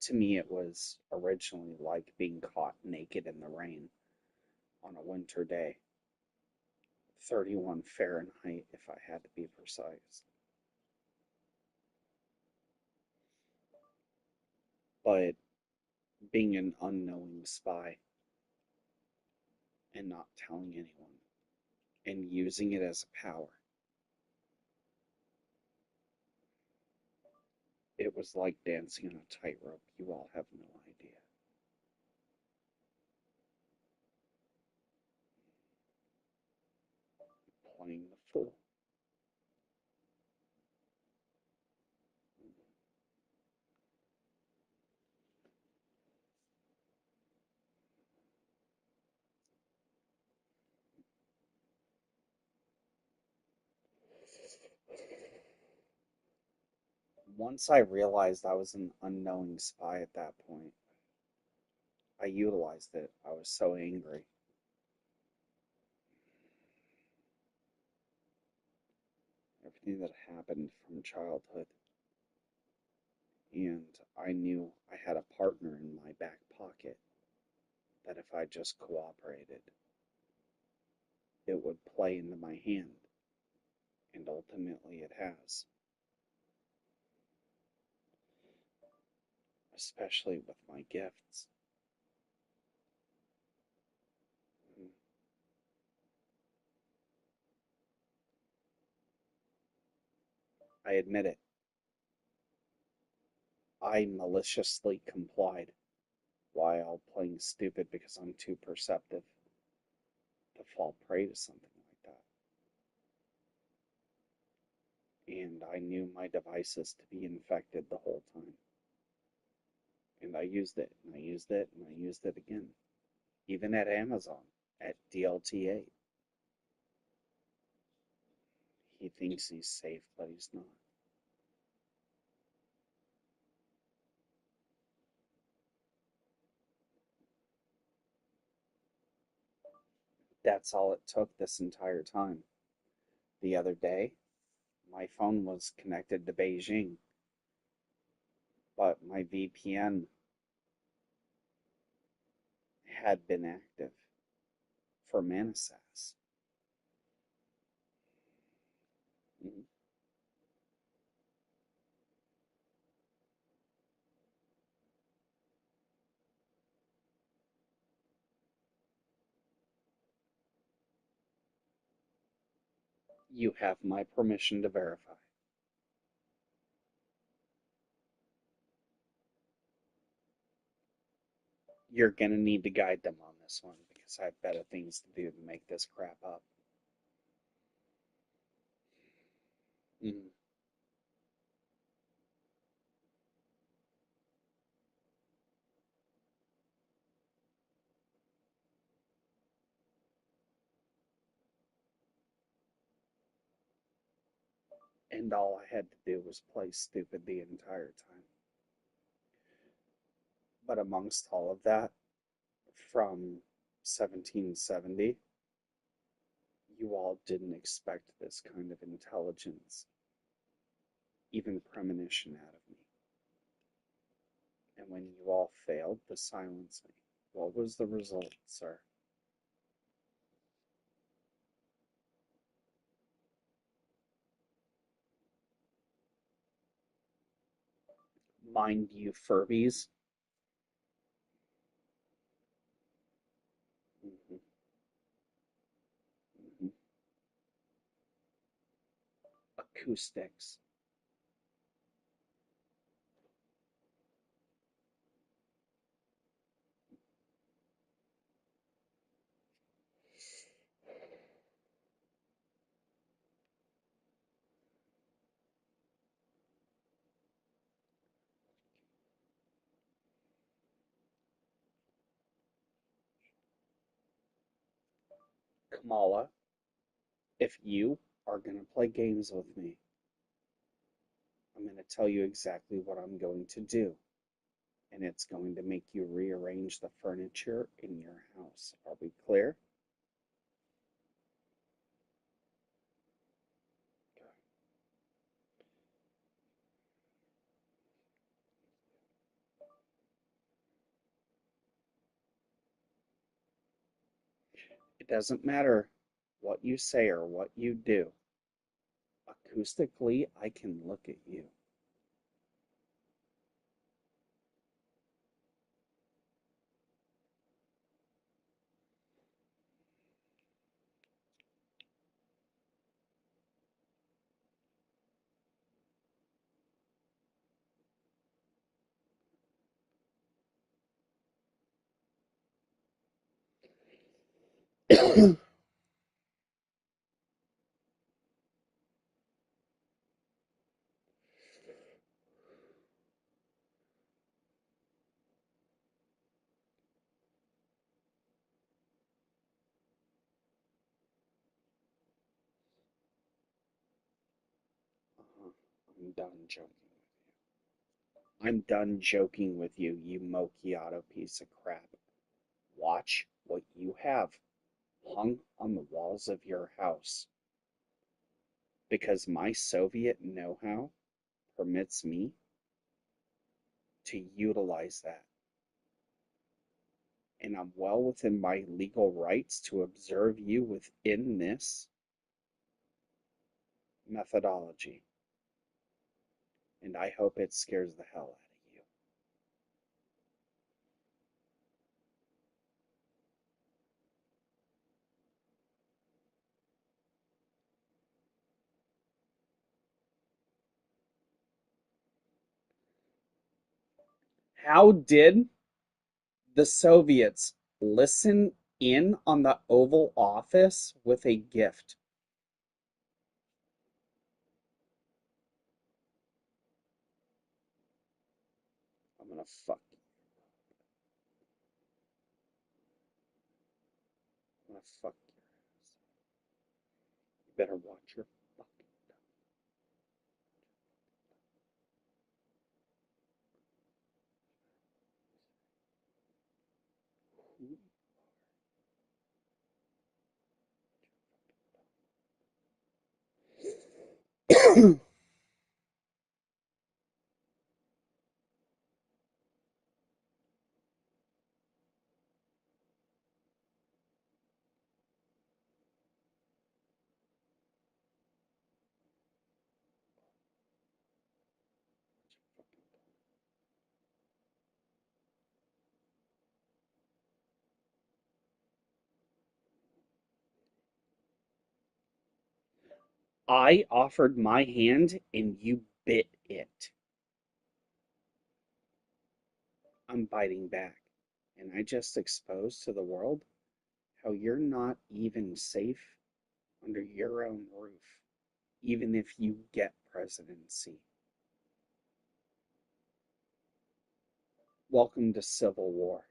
To me, it was originally like being caught naked in the rain on a winter day. 31 Fahrenheit, if I had to be precise. But being an unknowing spy and not telling anyone and using it as a power. It was like dancing on a tightrope. You all have no idea. Playing the fool. Once I realized I was an unknowing spy at that point, I utilized it. I was so angry. Everything that happened from childhood. And I knew I had a partner in my back pocket that if I just cooperated, it would play into my hand. And ultimately it has, especially with my gifts. I admit it. I maliciously complied while playing stupid because I'm too perceptive to fall prey to something like that. And I knew my devices to be infected the whole time. And I used it, and I used it, and I used it again. Even at Amazon, at DLT8. He thinks he's safe, but he's not. That's all it took this entire time. The other day, my phone was connected to Beijing, but my VPN had been active for Manassas. Mhm. You have my permission to verify. You're gonna need to guide them on this one because I have better things to do than make this crap up. Mm. And all I had to do was play stupid the entire time. But amongst all of that, from 1770, you all didn't expect this kind of intelligence, even premonition out of me. And when you all failed to silence me, what was the result, sir? Mind you, Furbies. Mhm, mhm. Acoustics. Kamala, if you are going to play games with me, I'm going to tell you exactly what I'm going to do. And it's going to make you rearrange the furniture in your house. Are we clear? Okay. It doesn't matter what you say or what you do. Acoustically, I can look at you. I'm done joking. I'm done joking with you, you Mochiato piece of crap. Watch what you have hung on the walls of your house. Because my Soviet know-how permits me to utilize that. And I'm well within my legal rights to observe you within this methodology. And I hope it scares the hell out of you. How did the Soviets listen in on the Oval Office with a gift? I'm gonna fuck you. I'm gonna fuck your ass. You better watch your fucking tongue. I offered my hand and you bit it. I'm biting back. And I just exposed to the world how you're not even safe under your own roof, even if you get presidency. Welcome to Civil War.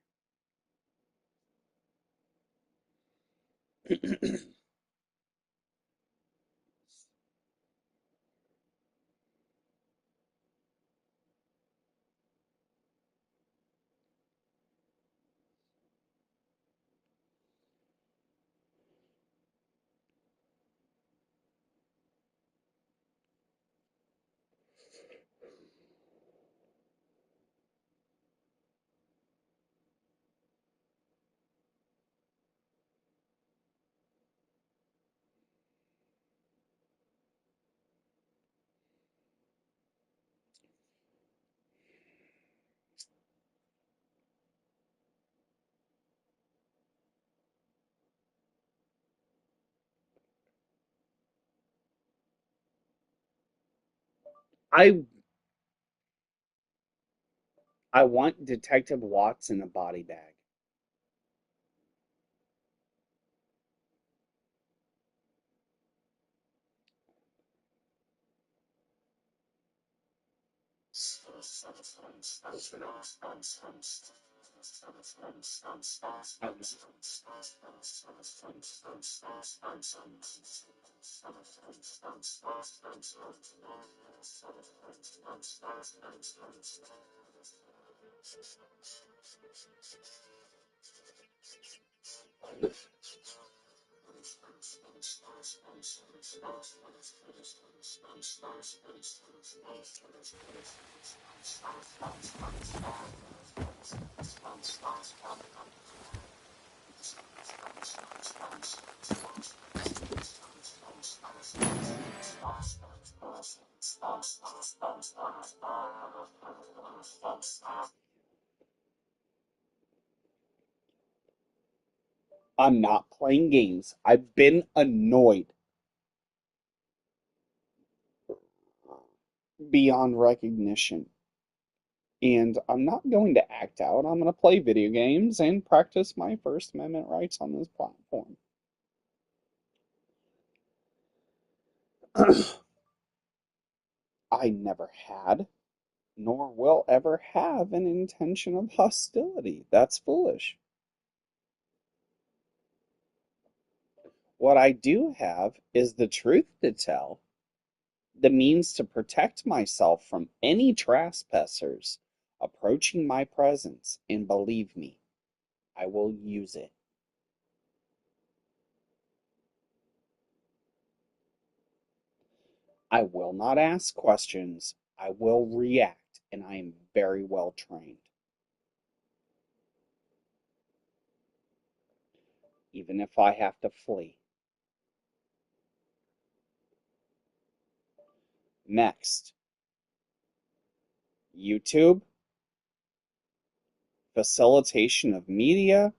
I I want Detective Watts in a body bag. I'm not playing games. I've been annoyed beyond recognition. And I'm not going to act out. I'm going to play video games and practice my First Amendment rights on this platform. I never had, nor will ever have an intention of hostility. That's foolish. What I do have is the truth to tell, the means to protect myself from any trespassers approaching my presence, and believe me, I will use it. I will not ask questions. I will react, and I am very well trained. Even if I have to flee. Next, YouTube, facilitation of media,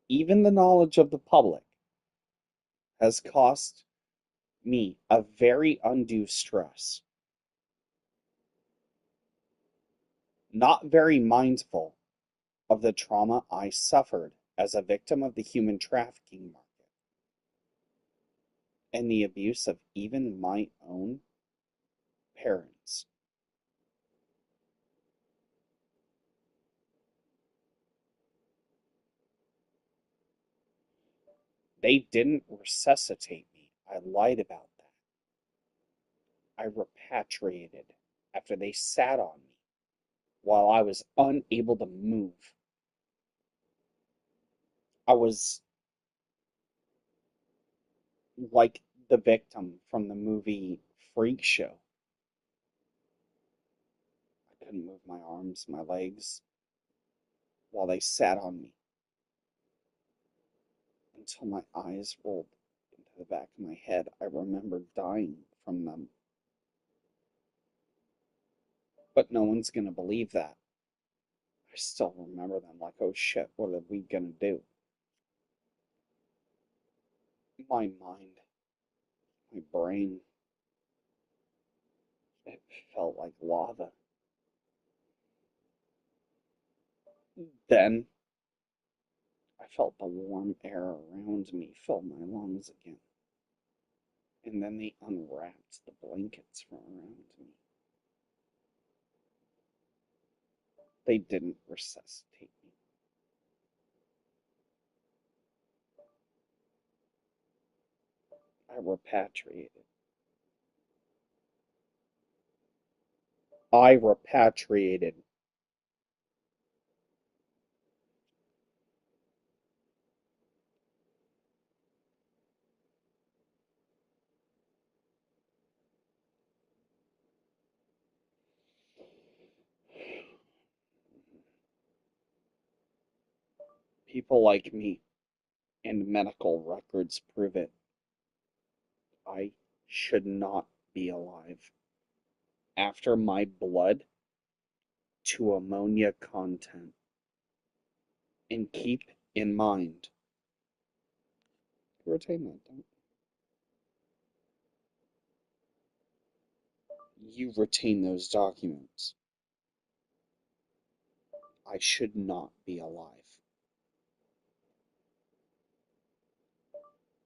even the knowledge of the public, has cost me a very undue stress. Not very mindful of the trauma I suffered as a victim of the human trafficking market and the abuse of even my own parents. They didn't resuscitate me. I lied about that. I repatriated after they sat on me while I was unable to move. I was like the victim from the movie Freak Show. I couldn't move my arms, my legs, while they sat on me until my eyes rolled into the back of my head. I remember dying from them. But no one's going to believe that. I still remember them like, oh shit, what are we going to do? My mind, my brain, it felt like lava. Then I felt the warm air around me fill my lungs again. And then they unwrapped the blankets from around me. They didn't resuscitate me. I repatriated. I repatriated. People like me, and medical records prove it. I should not be alive. After my blood to ammonia content. And keep in mind, retain that, don't you retain those documents. I should not be alive.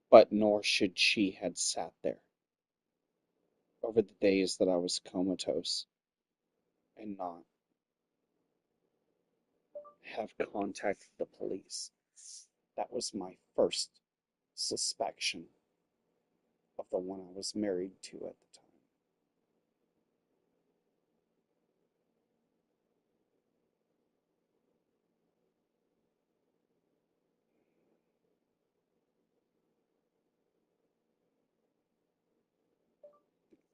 But nor should she had sat there over the days that I was comatose and not have contacted the police. That was my first suspicion of the one I was married to at the time.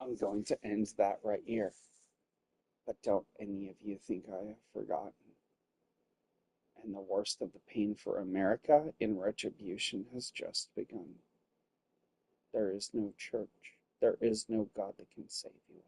I'm going to end that right here. But don't any of you think I have forgotten. And the worst of the pain for America in retribution has just begun. There is no church. There is no God that can save you all.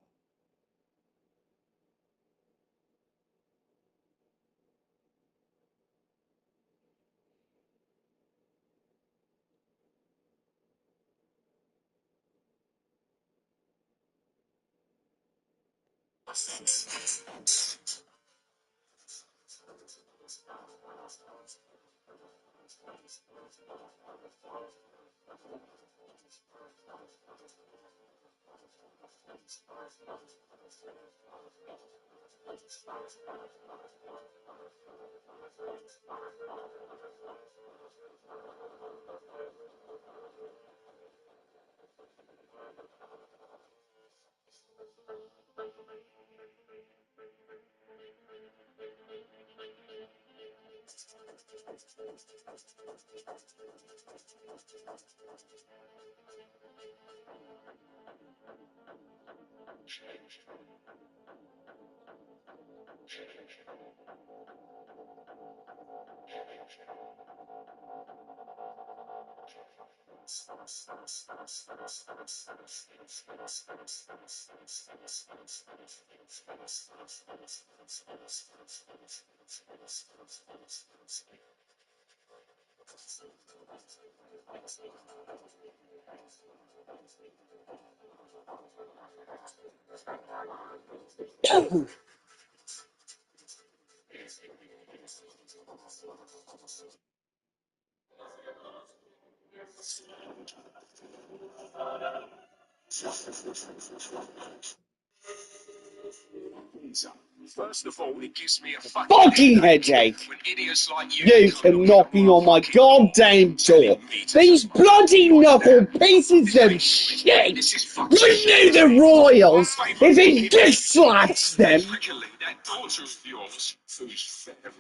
First of all, it gives me a Fucking headache! when idiots like You can knocking on my goddamn door! These bloody knuckle pieces of shit! We knew the royals if he dick slaps them! Particularly that daughter of yours, who's very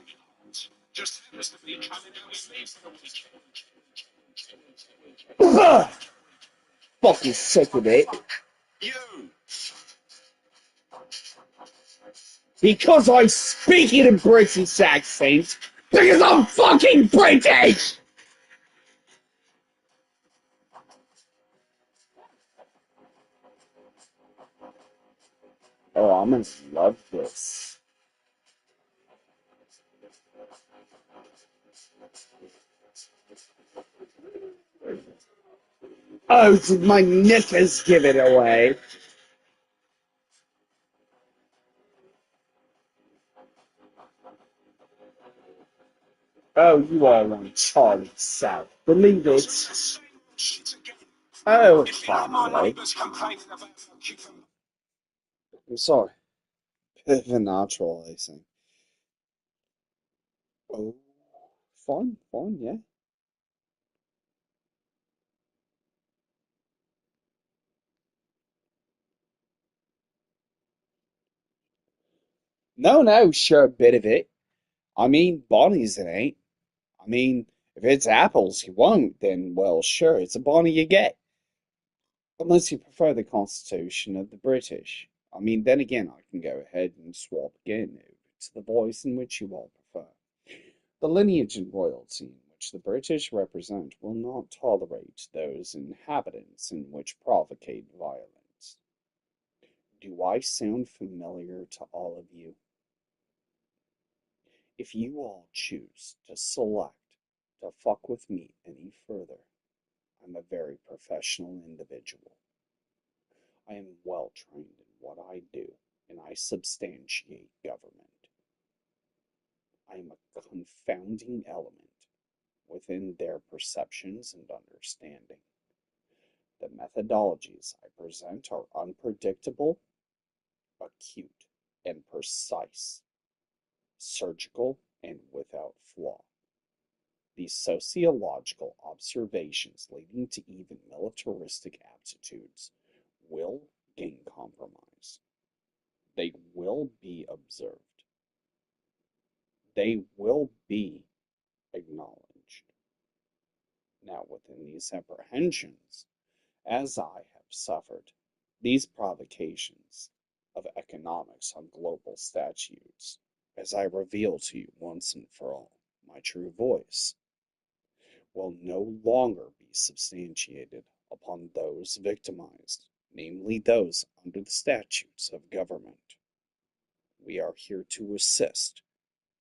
hot, just happens to be coming out with me for the weekend. Ugh. Fucking sick of it. You! Because I speak in a British accent. Because I'm fucking British! Oh, I'm gonna love this. Oh, did my knickers give it away? Oh, you all want Charlie South. Believe it. Oh, finally. I'm sorry. Bit of a naturalizing. Oh, fine, yeah. No, sure, a bit of it. I mean, Bonnie's it ain't. I mean, if it's apples you won't, then, well, sure, it's a Bonnie you get. Unless you prefer the Constitution of the British. I mean, then again, I can go ahead and swap again to the voice in which you all prefer. The lineage and royalty in which the British represent will not tolerate those inhabitants in which provocate violence. Do I sound familiar to all of you? If you all choose to select to fuck with me any further, I'm a very professional individual. I am well trained in what I do, and I substantiate government. I am a confounding element within their perceptions and understanding. The methodologies I present are unpredictable, acute, and precise, surgical, and without flaw. These sociological observations leading to even militaristic aptitudes will gain compromise. They will be observed. They will be acknowledged. Now, within these apprehensions, as I have suffered these provocations of economics on global statutes, as I reveal to you once and for all my true voice, will no longer be substantiated upon those victimized, namely those under the statutes of government. We are here to assist.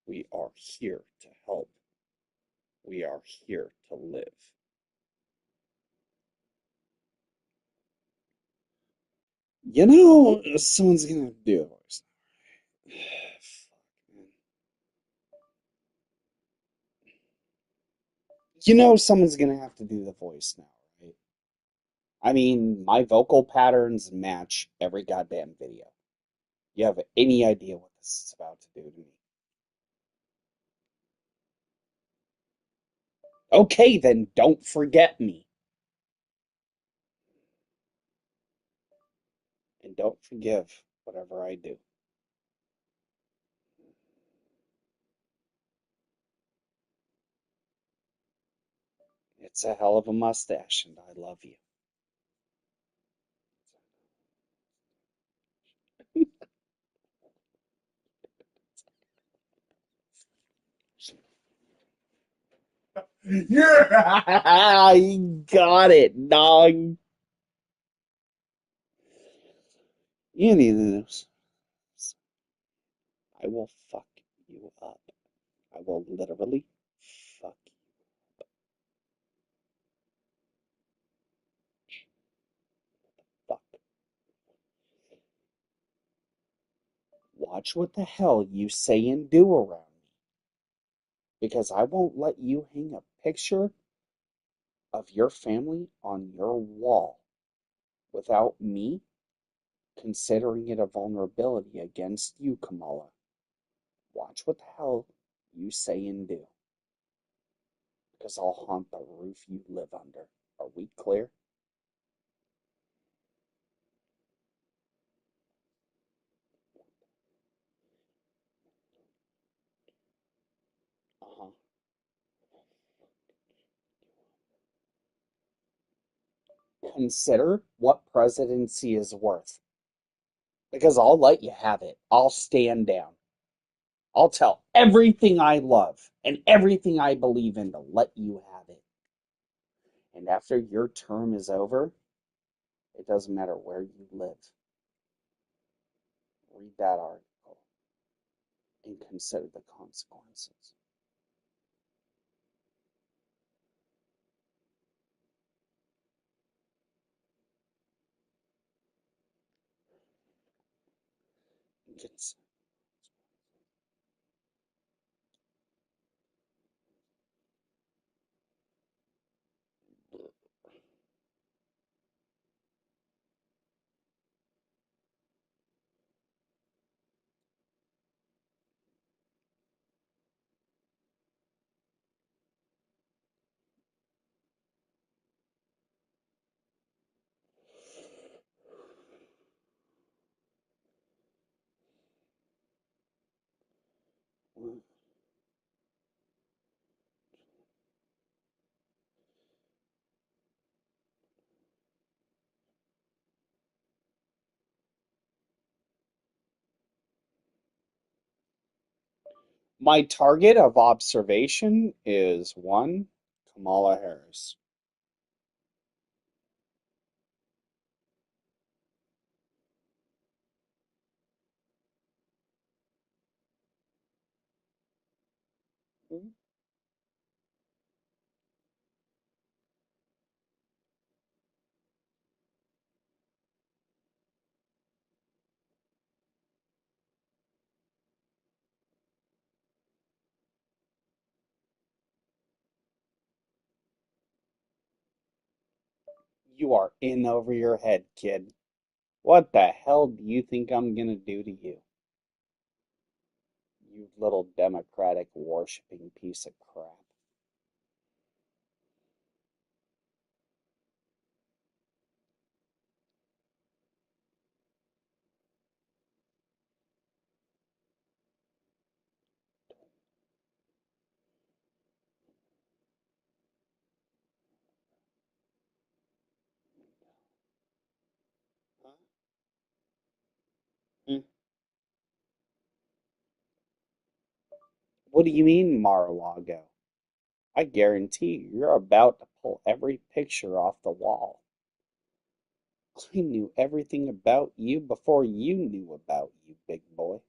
We are here to help. We are here to live. You know, someone's gonna have to do a voice. Fuck, man. You know, someone's gonna have to do the voice now, right? I mean, my vocal patterns match every goddamn video. You have any idea what this is about to do to me? Okay, then don't forget me. And don't forgive whatever I do. It's a hell of a mustache, and I love you. Yeah, you got it, dog. Any of this, I will fuck you up. I will literally fuck you fuck. Watch what the hell you say and do around me, because I won't let you hang a picture of your family on your wall without me considering it a vulnerability against you, Kamala. Watch what the hell you say and do, because I'll haunt the roof you live under. Are we clear? Uh-huh. Consider what presidency is worth, because I'll let you have it. I'll stand down. I'll tell everything I love and everything I believe in to let you have it. And after your term is over, it doesn't matter where you live. Read that article and consider the consequences. It's, my target of observation is one, Kamala Harris. You are in over your head, kid. What the hell do you think I'm gonna do to you? You little democratic worshipping piece of crap. Hmm. What do you mean, Mar-a-Lago? I guarantee you're about to pull every picture off the wall. I knew everything about you before you knew about you, big boy.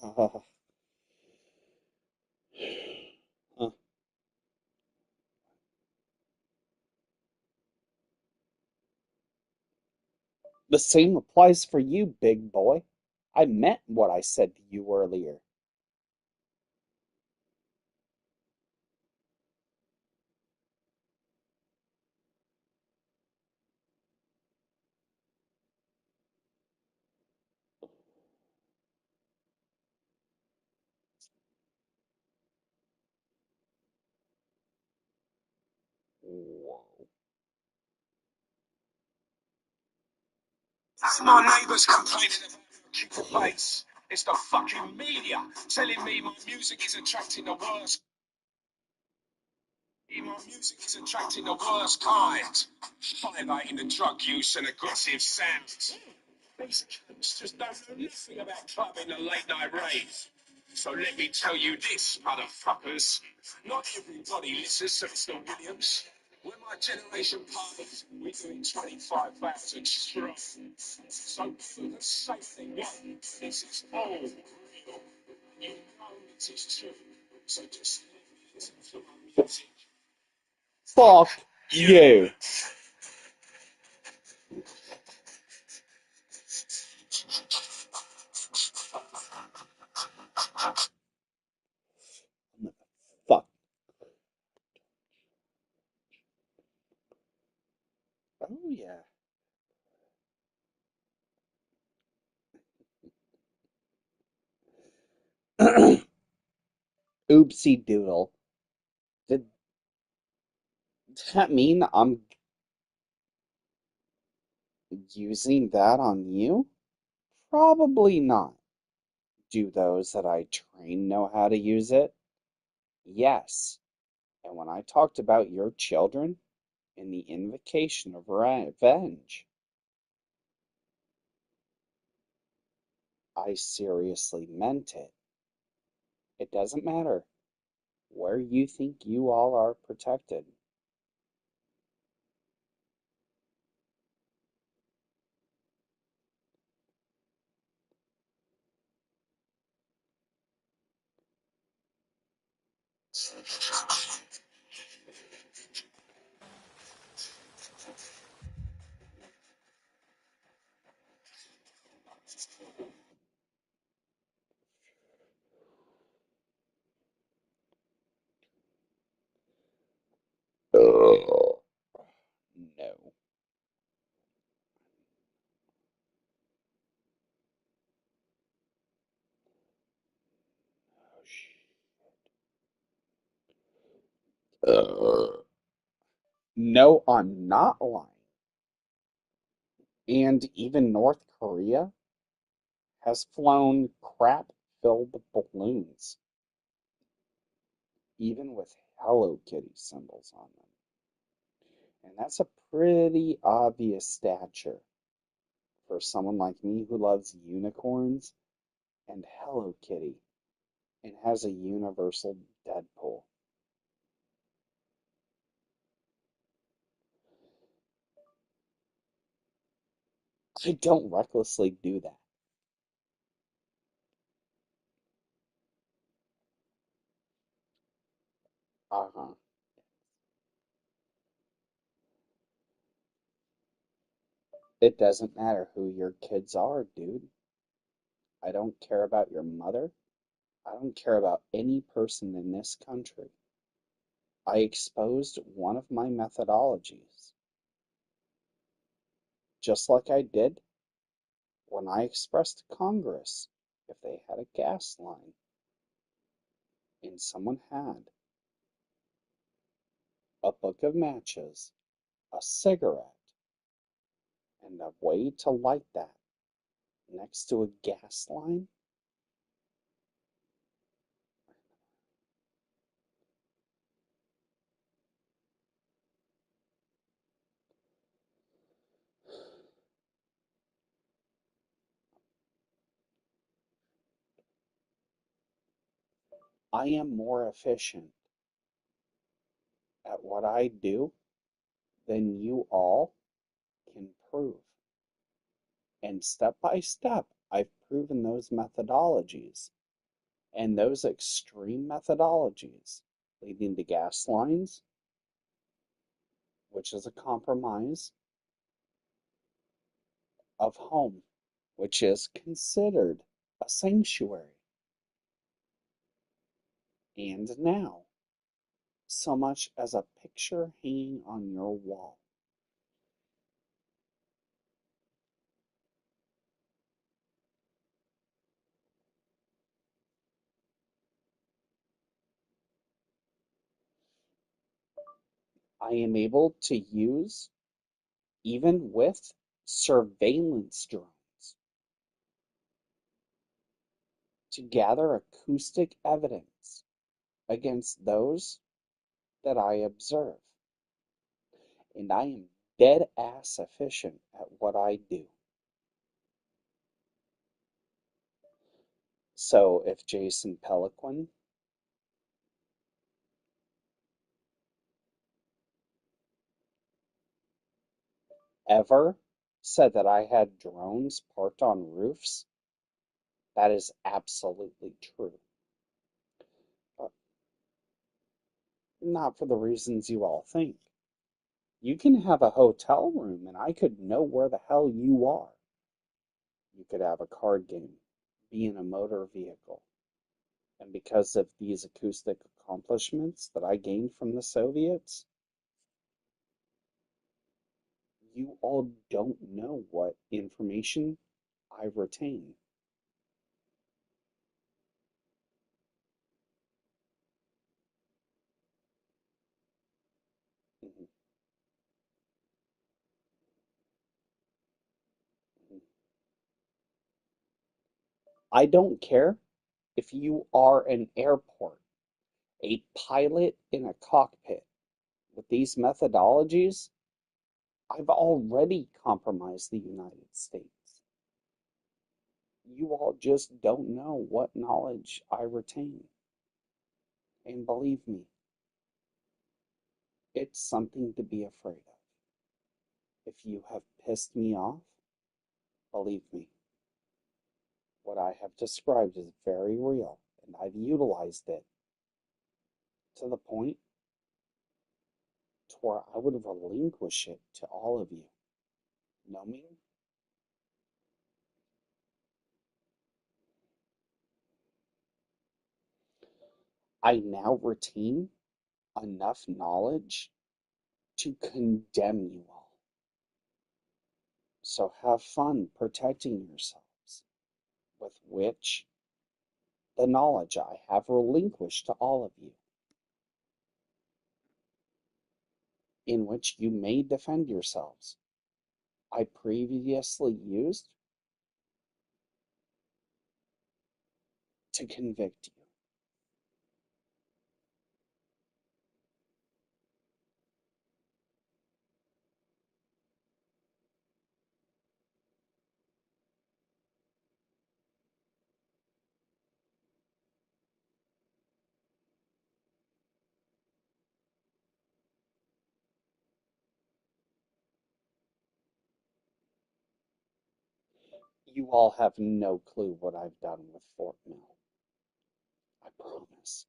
Uh, The same applies for you, big boy. I meant what I said to you earlier. Whoa. That's my neighbours complaining about how cheap the bass. It's the fucking media telling me my music is attracting the worst. My music is attracting the worst kind. Highlighting the drug use and aggressive sounds. These cunts just don't know nothing about clubbing and late night raves. So let me tell you this, motherfuckers. Not everybody listens to Mr. Williams. When my generation parties, we're doing 25,000 strong. So for the sake they want, this is all real. You know it is true. So just let me listen to my music. Fuck you. Fuck. Oh, yeah. Oopsie doodle. Did that mean I'm using that on you? Probably not. Do those that I train know how to use it? Yes. And when I talked about your children in the invocation of revenge, I seriously meant it. It doesn't matter where you think you all are protected. Ugh. No. No, I'm not lying. And even North Korea has flown crap-filled balloons, even with Hello Kitty symbols on them. And that's a pretty obvious stature for someone like me who loves unicorns and Hello Kitty and has a universal Deadpool. I don't recklessly do that. Uh-huh. It doesn't matter who your kids are, dude. I don't care about your mother. I don't care about any person in this country. I exposed one of my methodologies, just like I did when I expressed to Congress if they had a gas line and someone had a book of matches, a cigarette, and a way to light that next to a gas line, I am more efficient at what I do than you all can prove. And step by step, I've proven those methodologies. And those extreme methodologies leading to gas lines, which is a compromise, of home, which is considered a sanctuary. And now, so much as a picture hanging on your wall. I am able to use, even with surveillance drones, to gather acoustic evidence against those that I observe. And I am dead ass efficient at what I do. So if Jason Peliquin ever said that I had drones parked on roofs, that is absolutely true. But not for the reasons you all think. You can have a hotel room and I could know where the hell you are. You could have a card game, be in a motor vehicle. And because of these acoustic accomplishments that I gained from the Soviets, you all don't know what information I retain. Mhm, mhm. I don't care if you are an airport, a pilot in a cockpit. With these methodologies, I've already compromised the United States. You all just don't know what knowledge I retain. And believe me, it's something to be afraid of. If you have pissed me off, believe me, what I have described is very real, and I've utilized it to the point to where I would relinquish it to all of you. Know me? I now retain enough knowledge to condemn you all. So have fun protecting yourselves, with which the knowledge I have relinquished to all of you, in which you may defend yourselves. I previously used to convict you. You all have no clue what I've done with Fort Mill. I promise.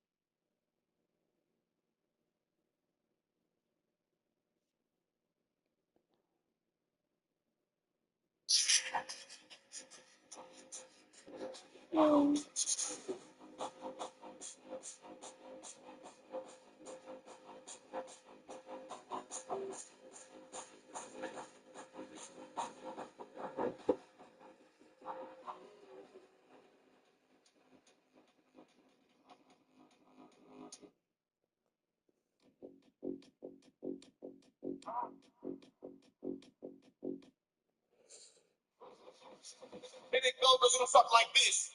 And it goes a little something like this.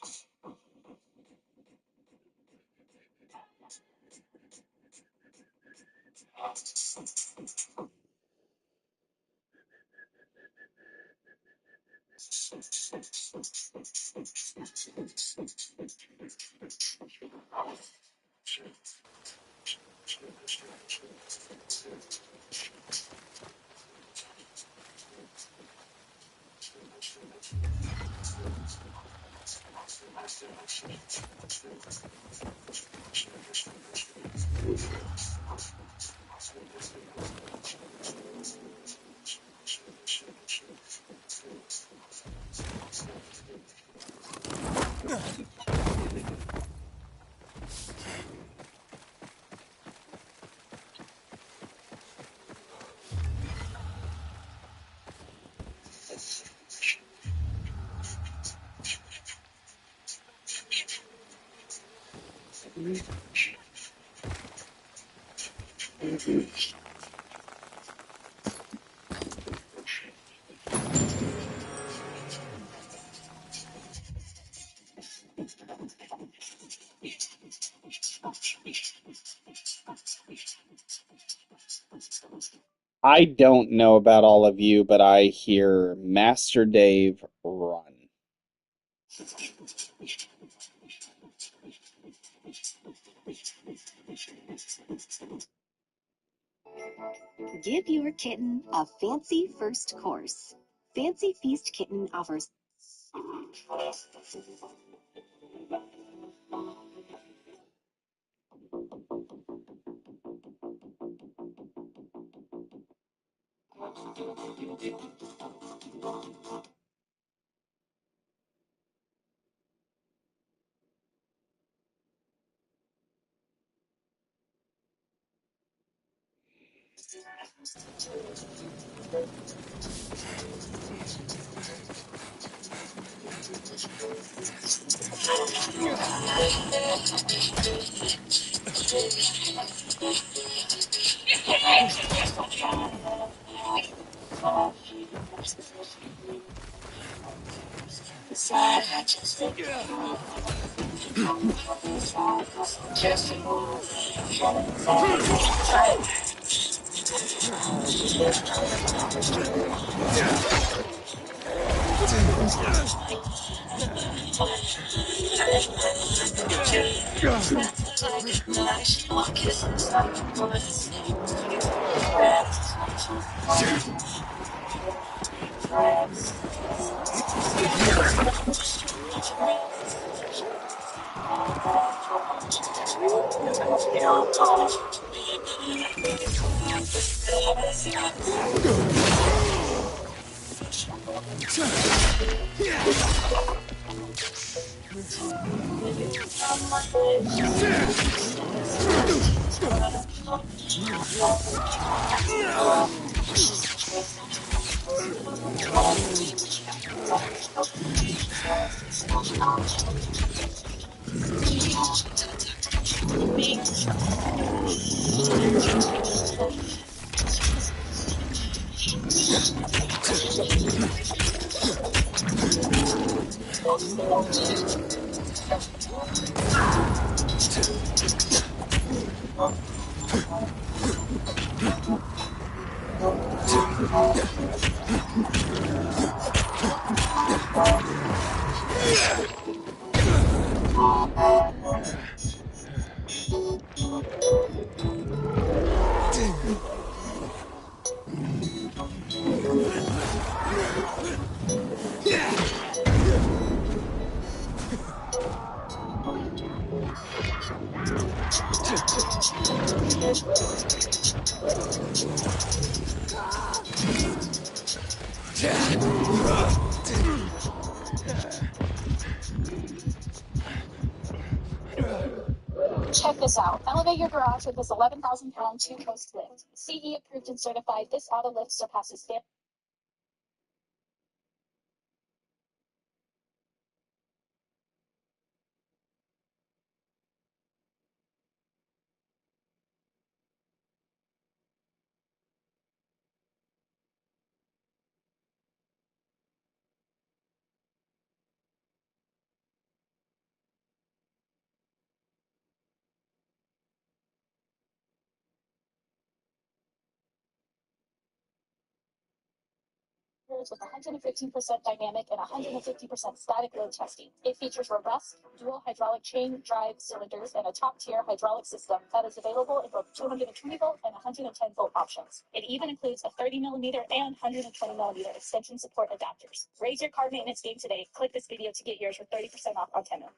I don't know about all of you, but I hear Master Dave run. Give your kitten a fancy first course. Fancy Feast Kitten offers Check this out. Elevate your garage with this 11,000-pound two-coast lift. CE approved and certified, this auto lift surpasses standard. With 115% dynamic and 150% static load testing. It features robust dual hydraulic chain drive cylinders and a top-tier hydraulic system that is available in both 220-volt and 110-volt options. It even includes a 30mm and 120mm extension support adapters. Raise your car maintenance game today. Click this video to get yours for 30% off on Temu.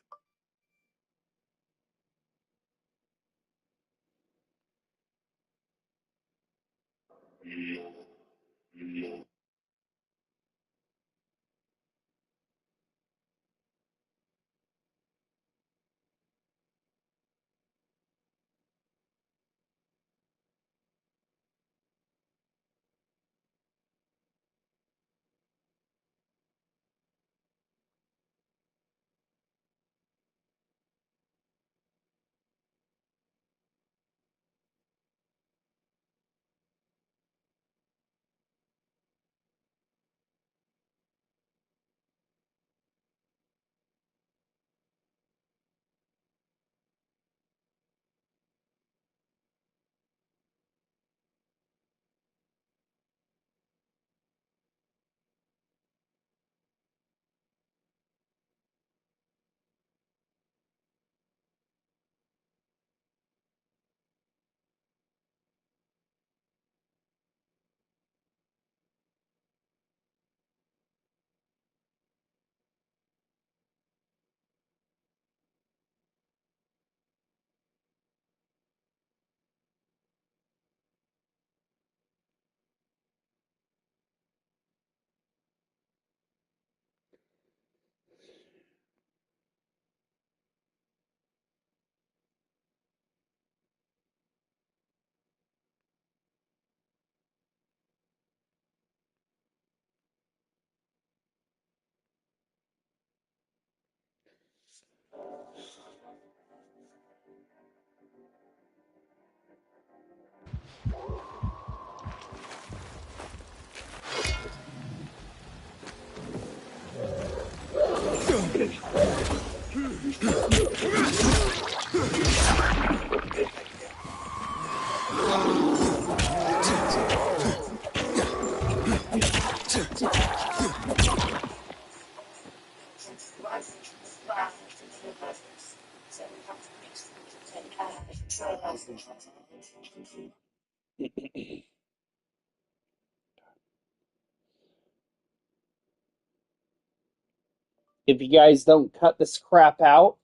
If you guys don't cut this crap out,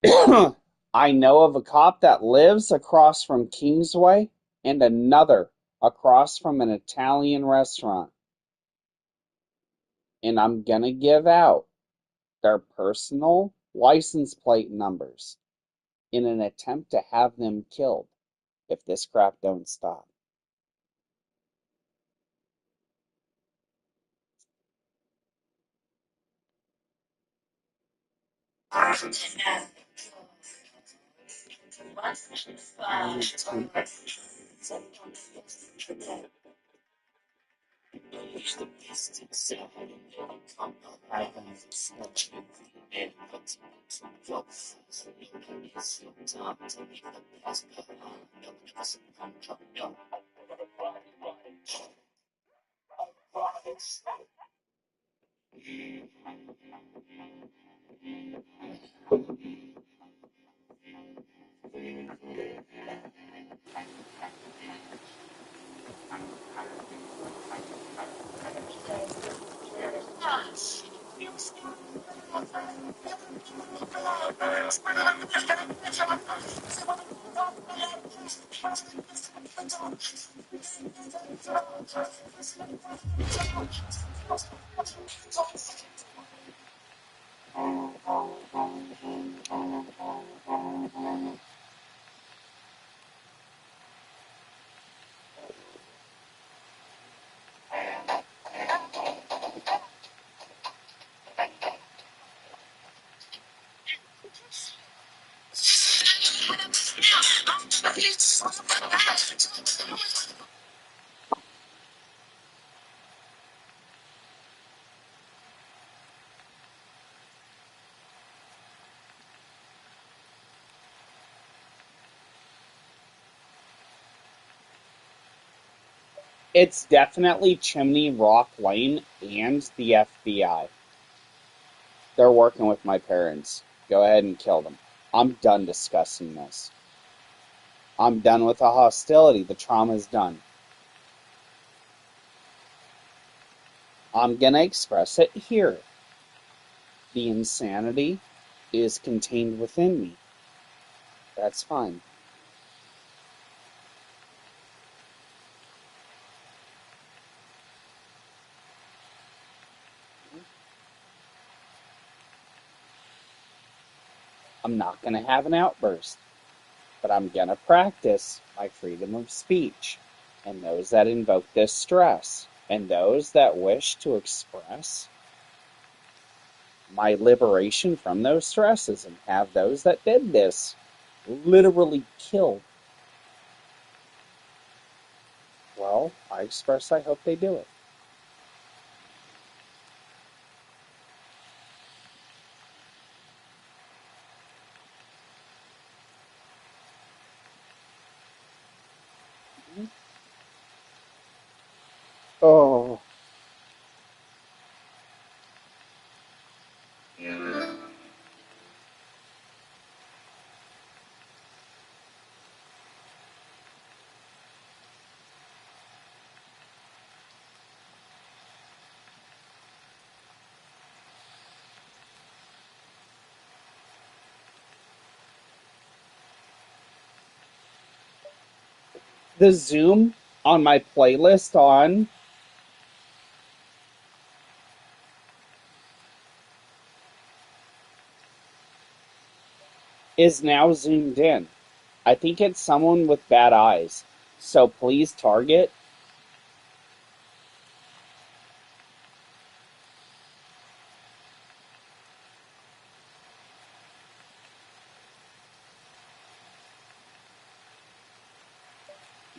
I know of a cop that lives across from Kingsway and another across from an Italian restaurant. And I'm going to give out their personal license plate numbers in an attempt to have them killed if this crap don't stop. It's definitely Chimney Rock Lane and the FBI. They're working with my parents. Go ahead and kill them. I'm done discussing this. I'm done with the hostility. The trauma's done. I'm going to express it here. The insanity is contained within me. That's fine. I'm not going to have an outburst, but I'm going to practice my freedom of speech. And those that invoke this stress, and those that wish to express my liberation from those stresses, and have those that did this literally killed, well, I express I hope they do it. Oh. The Zoom on my playlist on is now zoomed in. I think it's someone with bad eyes. So please target.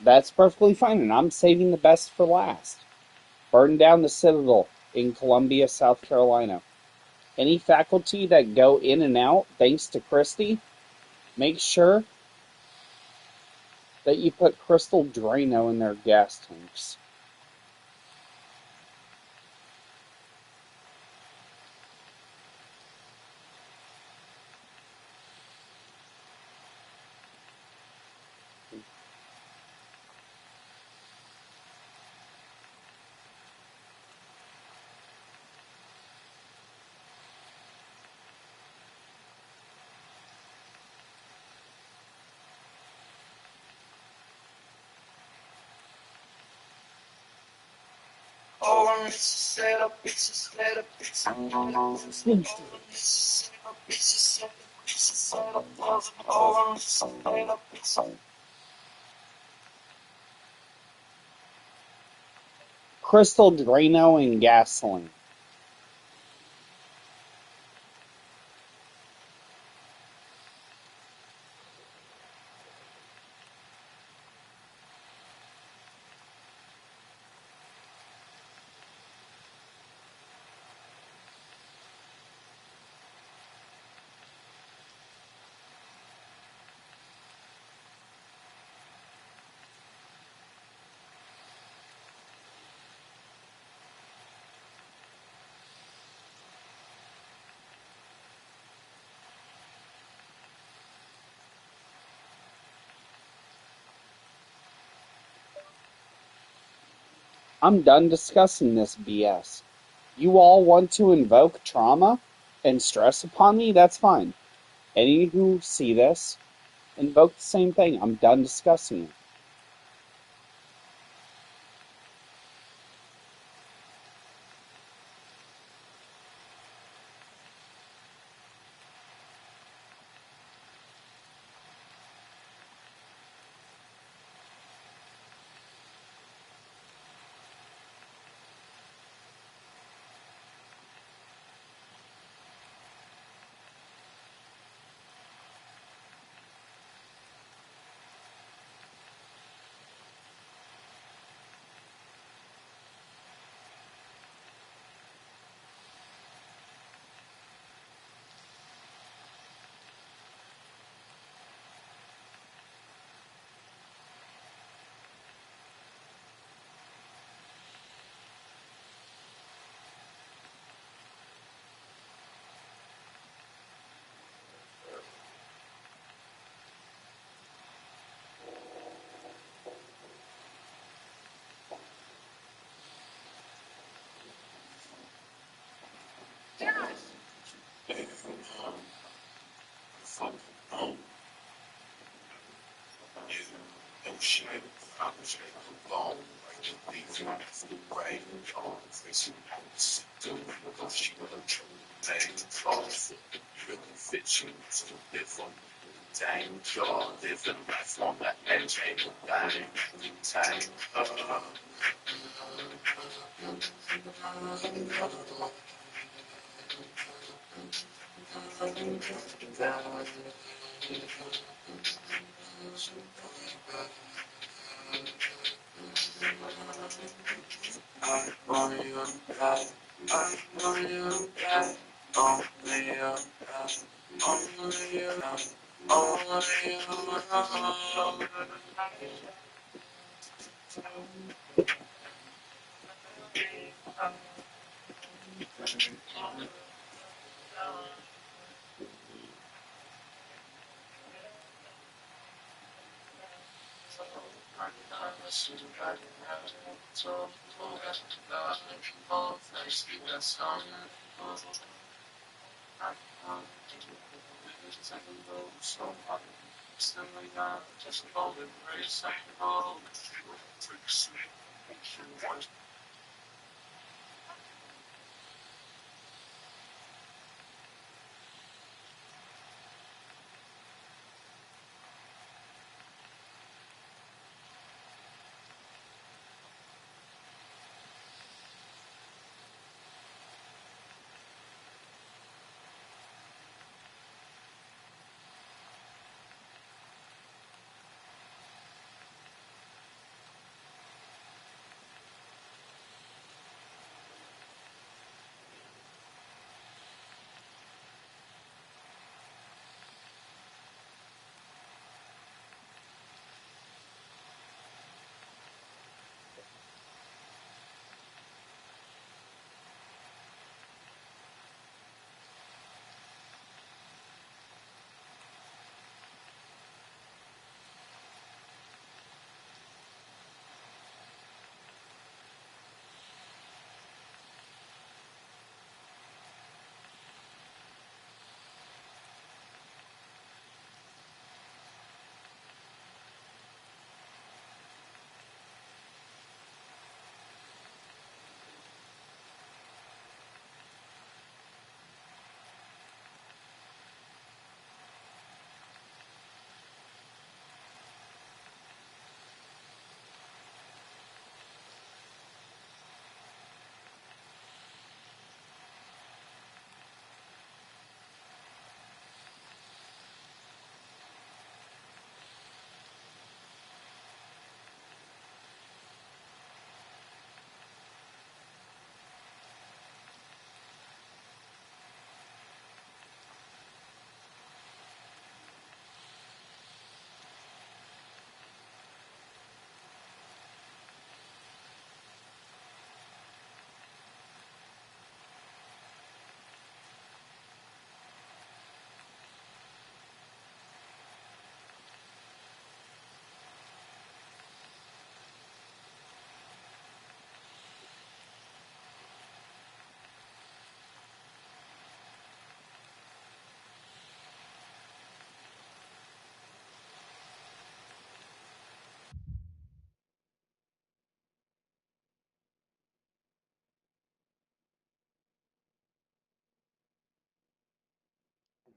That's perfectly fine, and I'm saving the best for last. Burn down the Citadel in Columbia, South Carolina. Any faculty that go in and out, thanks to Christy, make sure that you put Crystal Drano in their gas tanks. Crystal Drano and gasoline. I'm done discussing this BS. You all want to invoke trauma and stress upon me? That's fine. Any who see this, invoke the same thing. I'm done discussing it.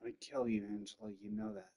I'd kill you, Angela. You know that.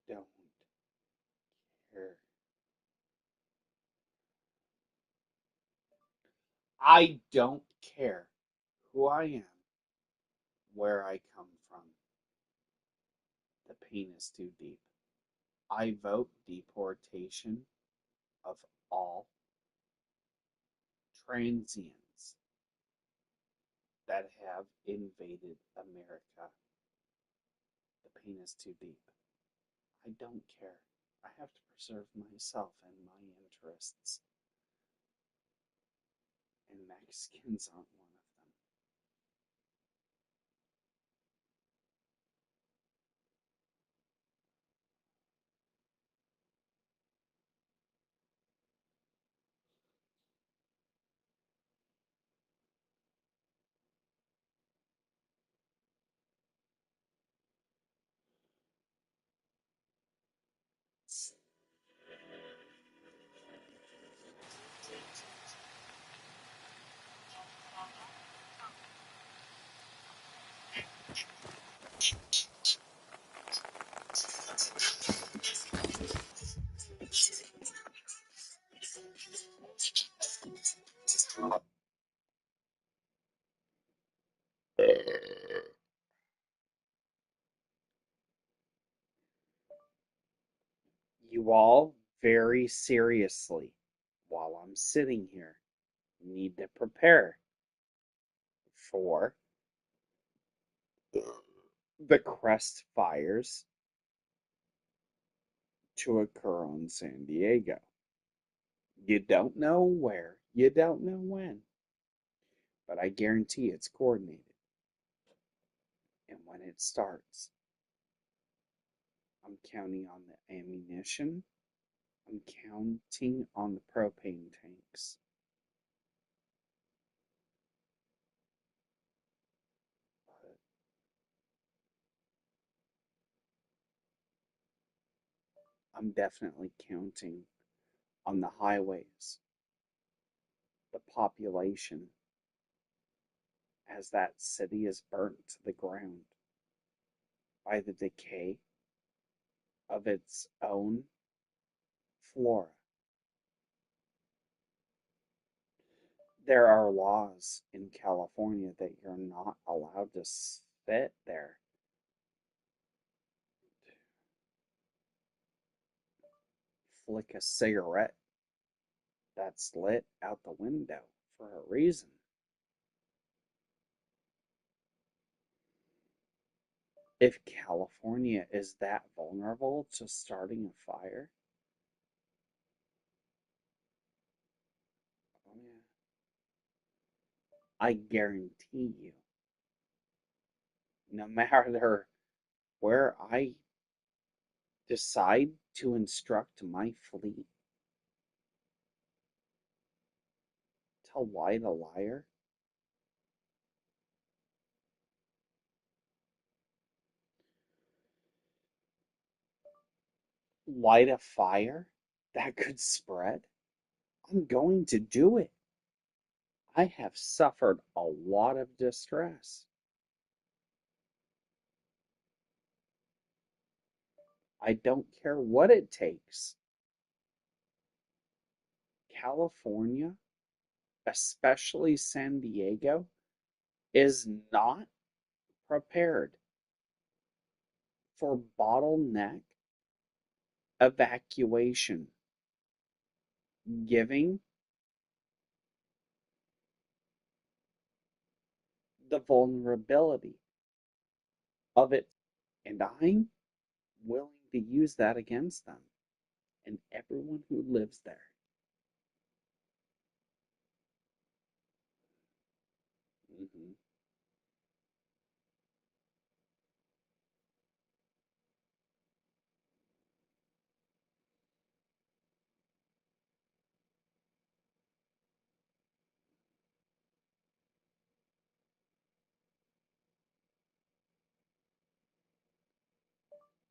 Don't care. I don't care who I am, where I come from. The pain is too deep. I vote deportation of all transients that have invaded America. The pain is too deep. I don't care. I have to preserve myself and my interests, and Mexicans aren't one of them. you all very seriously, while I'm sitting here, need to prepare for the crest fires to occur on San Diego. You don't know where, you don't know when, but I guarantee it's coordinated. And when it starts, I'm counting on the ammunition, I'm counting on the propane tanks. But I'm definitely counting on the highways, the population, as that city is burnt to the ground by the decay of its own flora. There are laws in California that you're not allowed to sit there, flick a cigarette that's lit out the window for a reason. If California is that vulnerable to starting a fire, oh yeah, I guarantee you, no matter where I decide to instruct my fleet to light a liar, light a fire that could spread, I'm going to do it. I have suffered a lot of distress. I don't care what it takes. California, especially San Diego, is not prepared for bottleneck evacuation, giving the vulnerability of it. And I'm willing to use that against them and everyone who lives there. Mhm.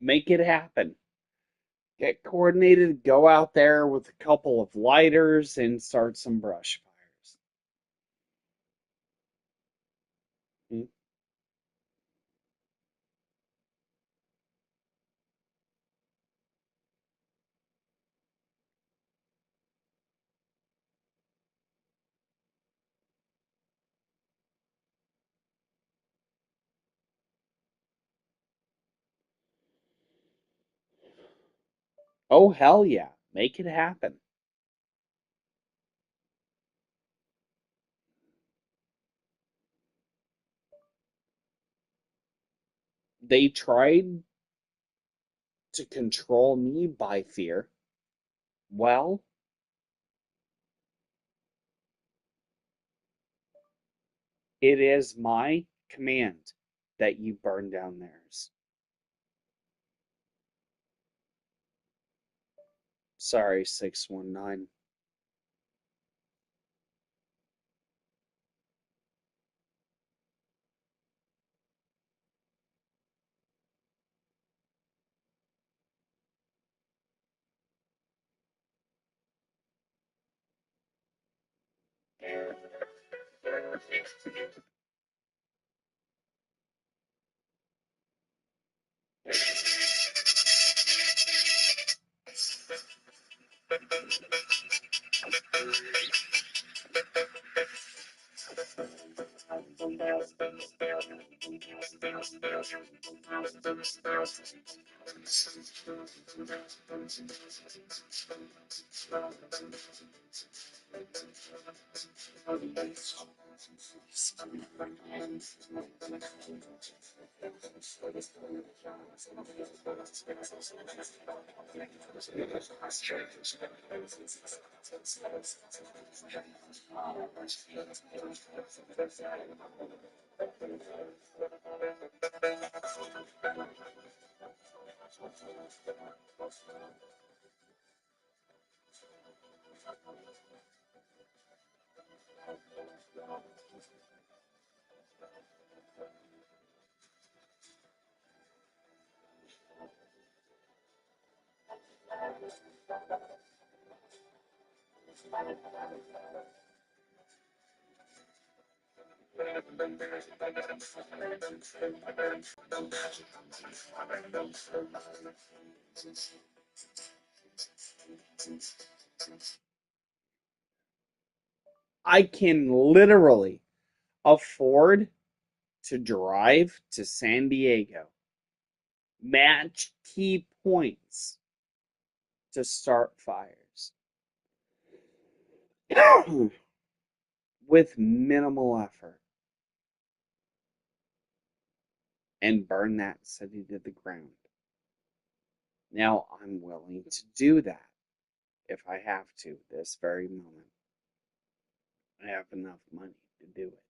Make it happen. Get coordinated, go out there with a couple of lighters and start some brush fires. Hmm? Oh, hell yeah. Make it happen. They tried to control me by fear. Well, it is my command that you burn down theirs. Sorry, 619. I can literally afford to drive to San Diego, match key points to start fires with minimal effort and burn that city to the ground. Now, I'm willing to do that if I have to this very moment. I have enough money to do it.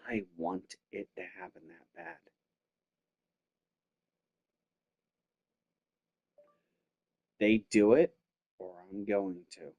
I want it to happen that bad. They do it, or I'm going to.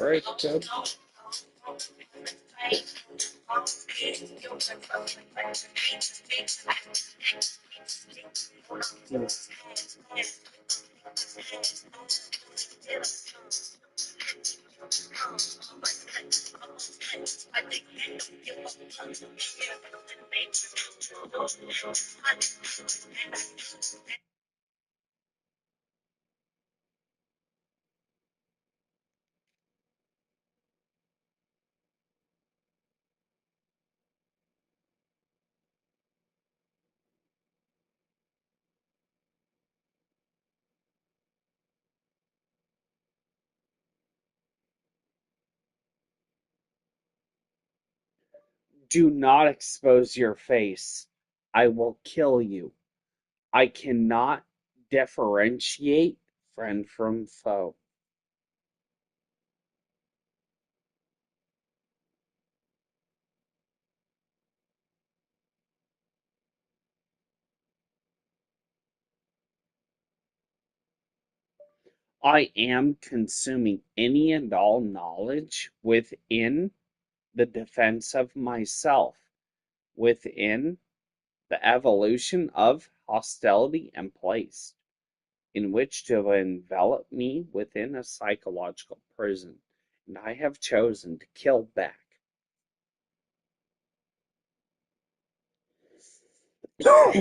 Right, good. Do not expose your face. I will kill you. I cannot differentiate friend from foe. I am consuming any and all knowledge within the defense of myself, within the evolution of hostility and place, in which to envelop me within a psychological prison, and I have chosen to kill back. No,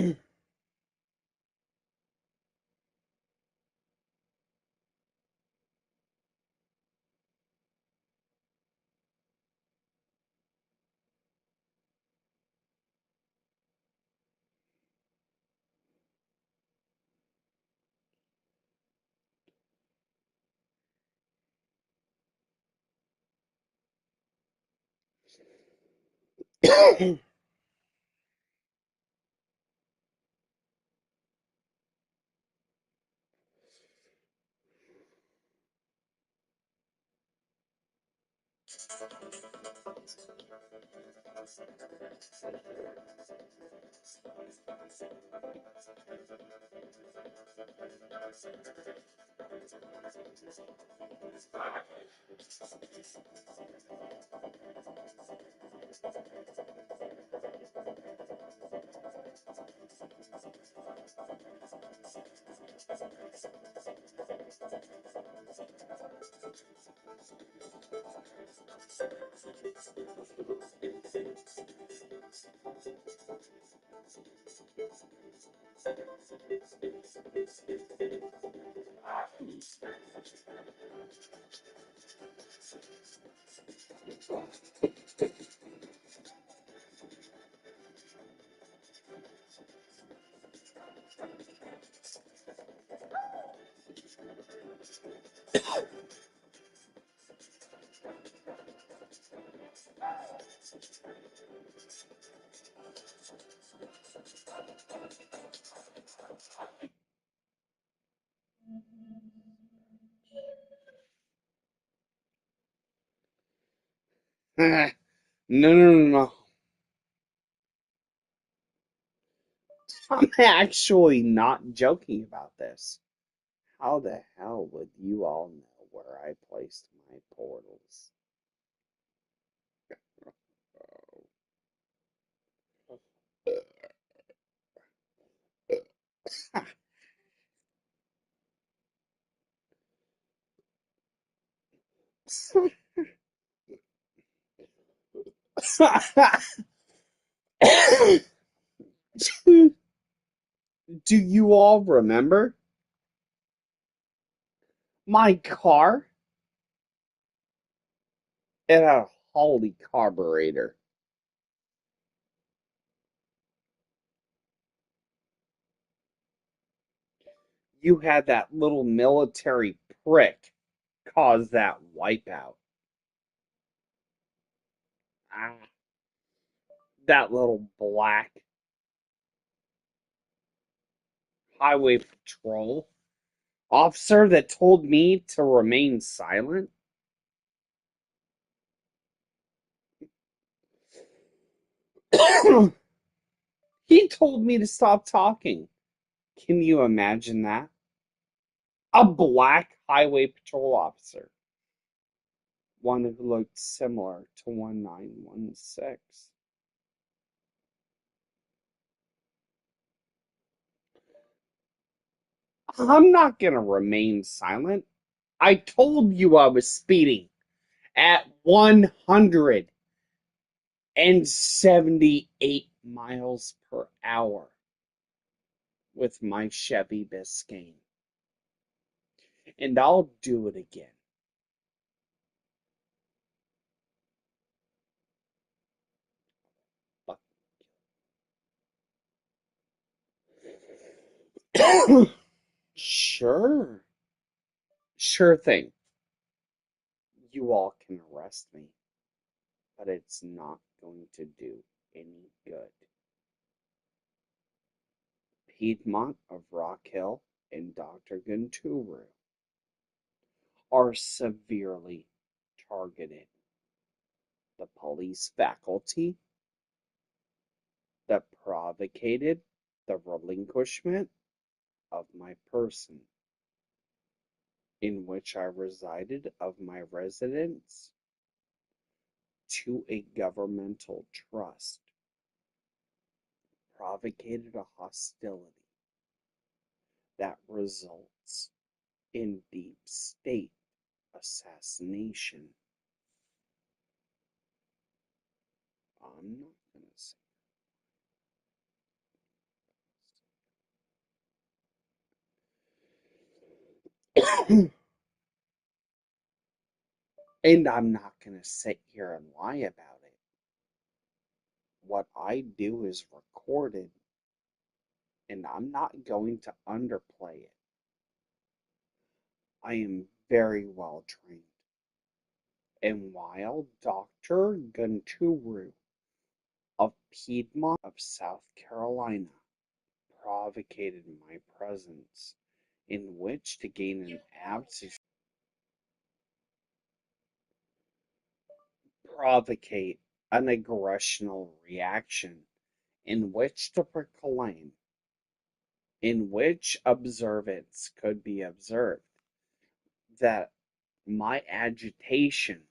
no, no, no. I'm actually not joking about this. How the hell would you all know where I placed my portals? Do you all remember my car? It had a Holly carburetor. You had that little military prick cause that wipeout. Ah, that little black highway patrol officer that told me to remain silent. He told me to stop talking. Can you imagine that? A black highway patrol officer. One who looked similar to 1916. I'm not going to remain silent. I told you I was speeding at 178 miles per hour with my Chevy Biscayne. And I'll do it again. Sure. Sure thing. You all can arrest me, but it's not going to do any good. Piedmont of Rock Hill and Dr. Gunturu are severely targeted. The police faculty that provocated the relinquishment of my person, in which I resided of my residence, to a governmental trust, provocated a hostility that results in deep state assassination. I'm not going to say. And I'm not going to sit here and lie about it. What I do is recorded, and I'm not going to underplay it. I am very well trained. And while Dr. Gunturu of Piedmont of South Carolina provocated my presence in which to gain an aptitude, provocate an aggressional reaction in which to proclaim, in which observance could be observed, that my agitation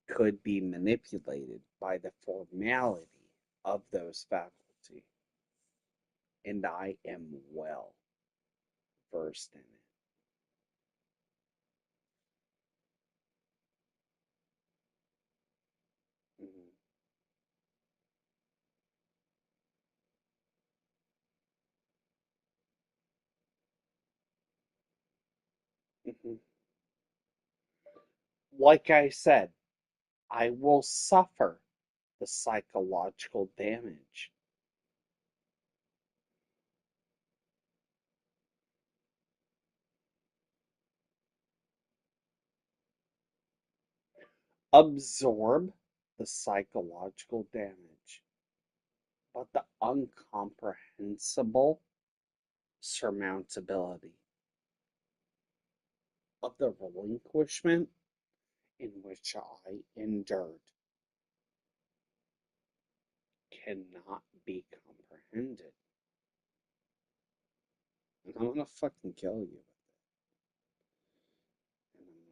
could be manipulated by the formality of those faculty, and I am well versed in it. Mhm, mhm. Like I said, I will suffer the psychological damage. Absorb the psychological damage, but the incomprehensible surmountability of the relinquishment in which I endured cannot be comprehended. And I'm gonna fucking kill you with it. And I'm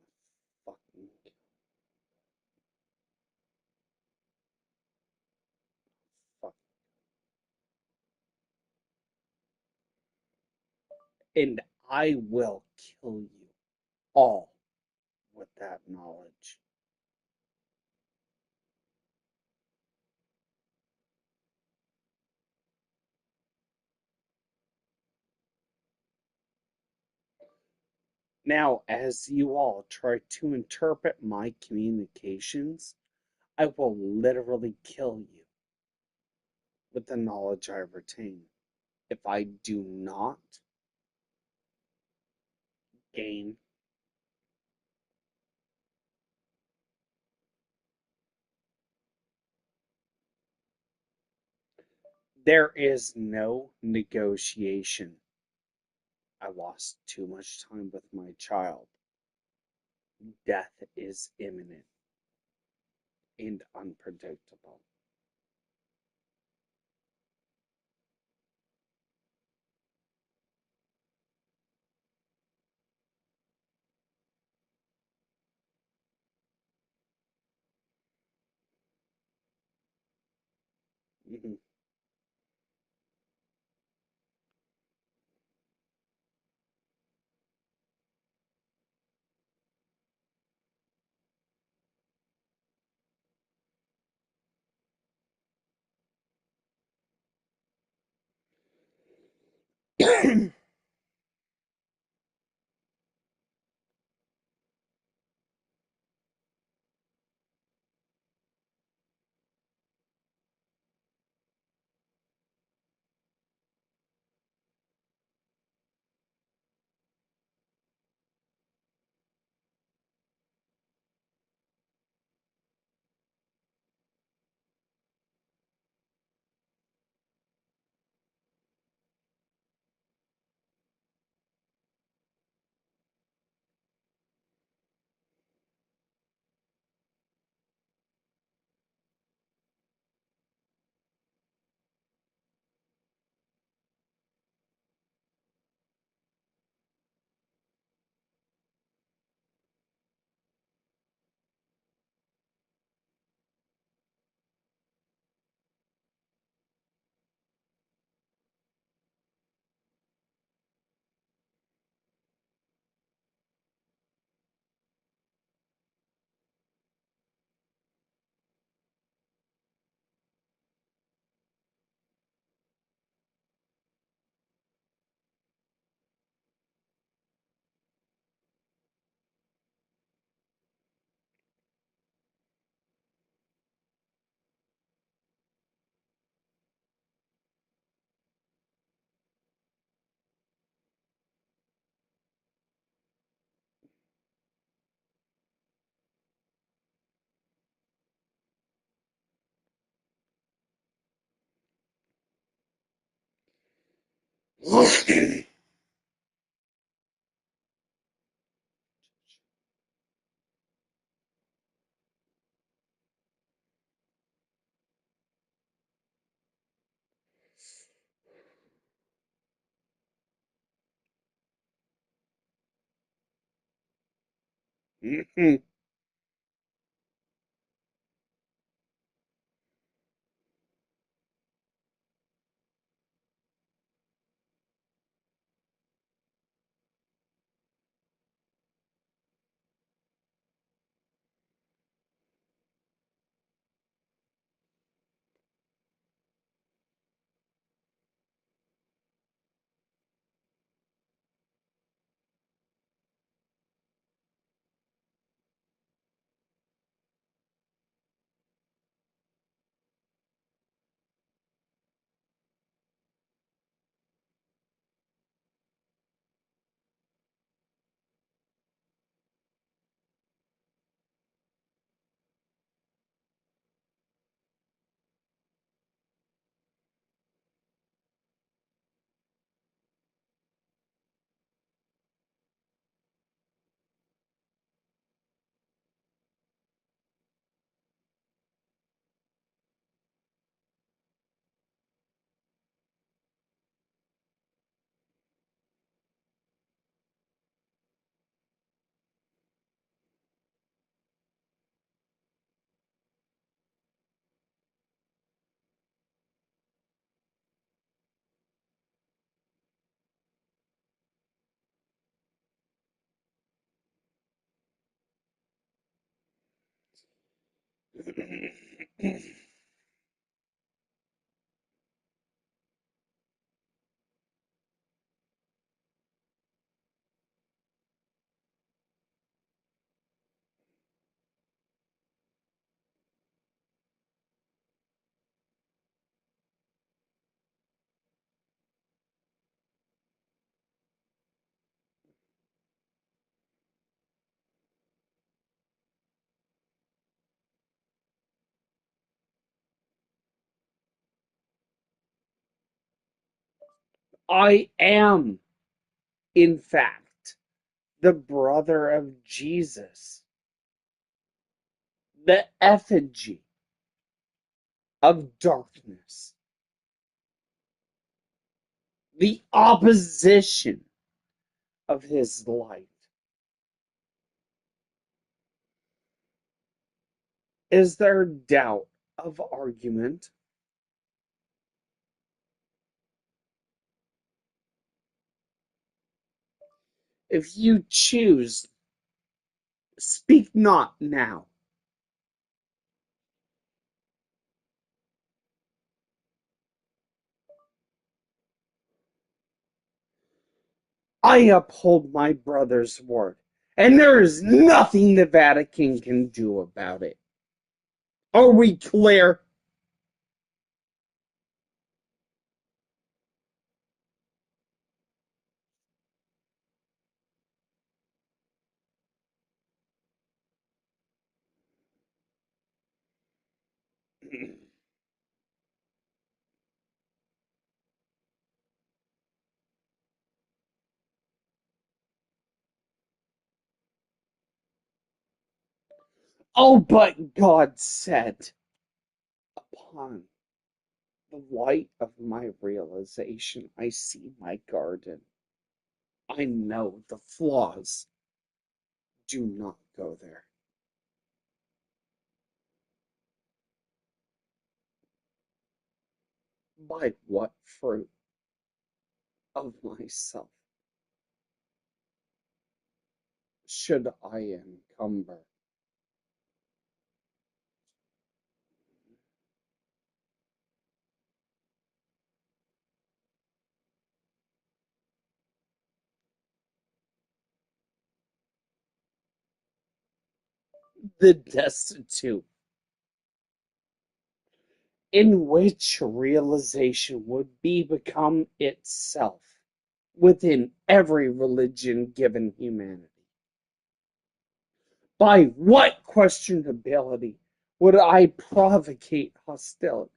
gonna fucking fuck. And I will kill you all with that knowledge. Now, as you all try to interpret my communications, I will literally kill you with the knowledge I retain if I do not gain. There is no negotiation. I lost too much time with my child. Death is imminent and unpredictable. Mhm. I am, in fact, the brother of Jesus, the effigy of darkness, the opposition of his light. Is there doubt of argument? If you choose, speak not now. I uphold my brother's word, and there is nothing the Vatican can do about it. Are we clear? Oh, but God said, upon the light of my realization, I see my garden. I know the flaws. Do not go there. By what fruit of myself should I encumber? The destitute, in which realization would be become itself within every religion given humanity. By what questionability would I provocate hostility?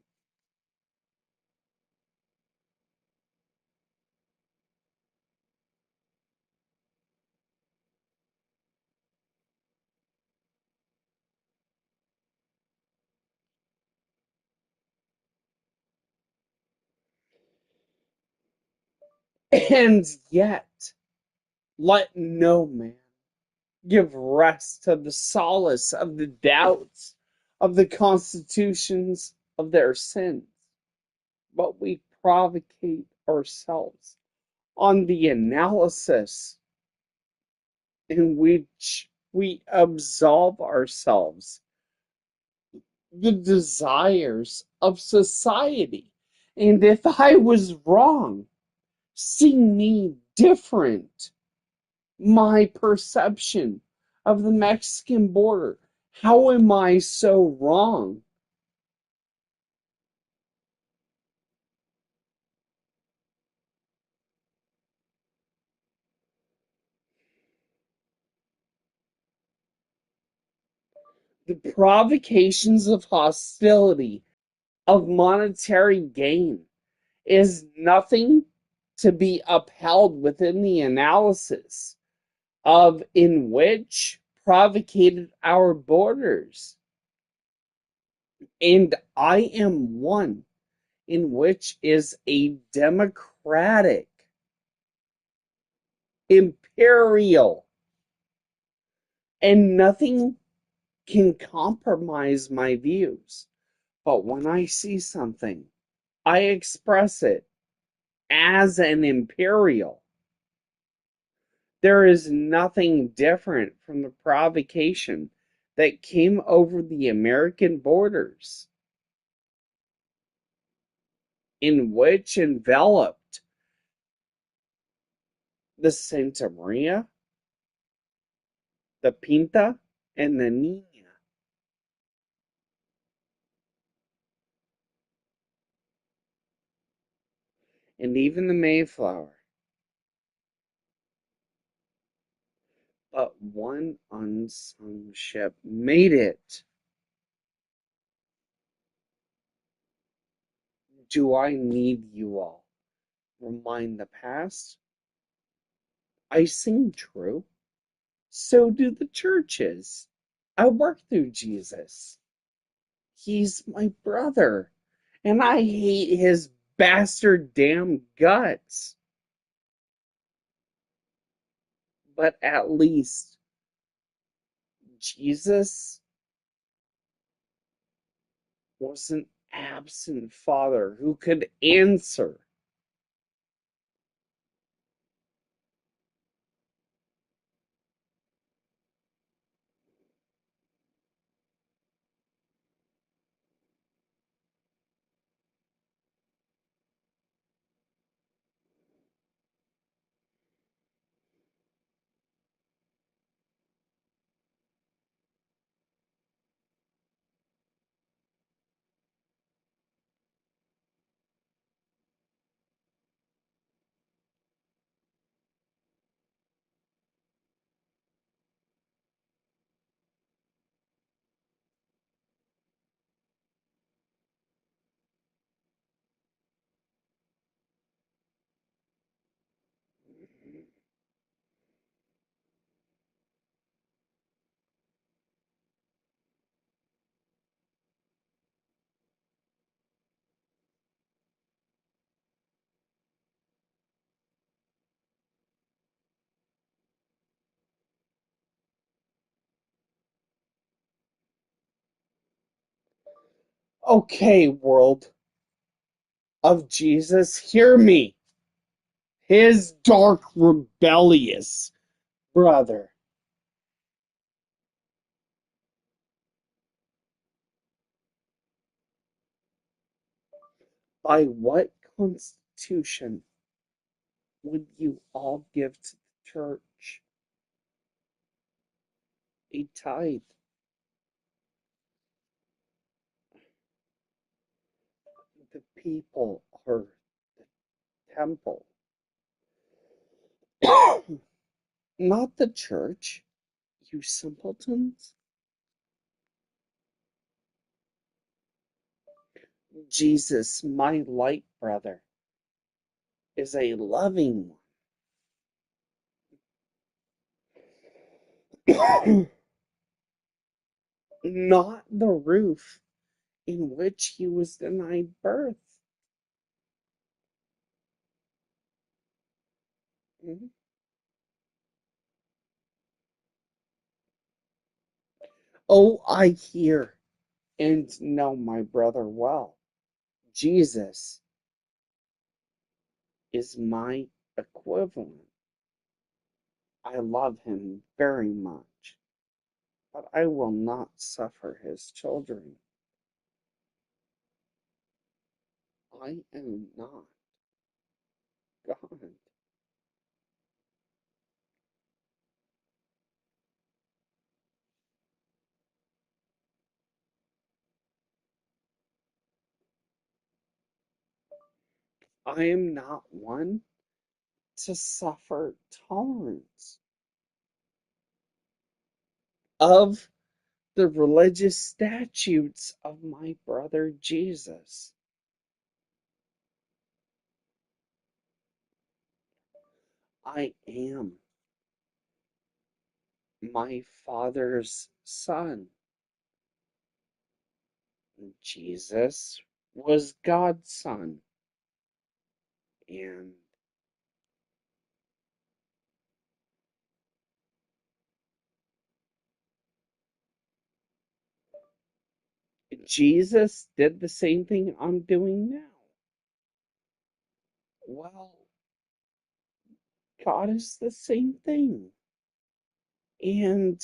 And yet, let no man give rest to the solace of the doubts of the constitutions of their sins, but we provocate ourselves on the analysis in which we absolve ourselves the desires of society. And if I was wrong, see me different. My perception of the Mexican border. How am I so wrong? The provocations of hostility, of monetary gain, is nothing to be upheld within the analysis of in which provocated our borders. And I am one in which is a democratic, imperial, and nothing can compromise my views. But when I see something, I express it as an imperial. There is nothing different from the provocation that came over the American borders, in which enveloped the Santa Maria, the Pinta, and the Nina, and even the Mayflower. But one unsung ship made it. Do I need you all remind the past? I sing true. So do the churches. I work through Jesus. He's my brother, and I hate his bastard damn guts. But at least Jesus was an absent father who could answer. Okay, world of Jesus, hear me. His dark, rebellious brother. By what constitution would you all give to the church a tithe? The people are the temple, not the church, you simpletons. Jesus, my light brother, is a loving one, not the roof in which he was denied birth. Mhm. Oh, I hear and know my brother well. Jesus is my equivalent. I love him very much, but I will not suffer his children. I am not God. I am not one to suffer tolerance of the religious statutes of my brother Jesus. I am my Father's son. Jesus was God's son, and Jesus did the same thing I'm doing now. Well, God is the same thing. And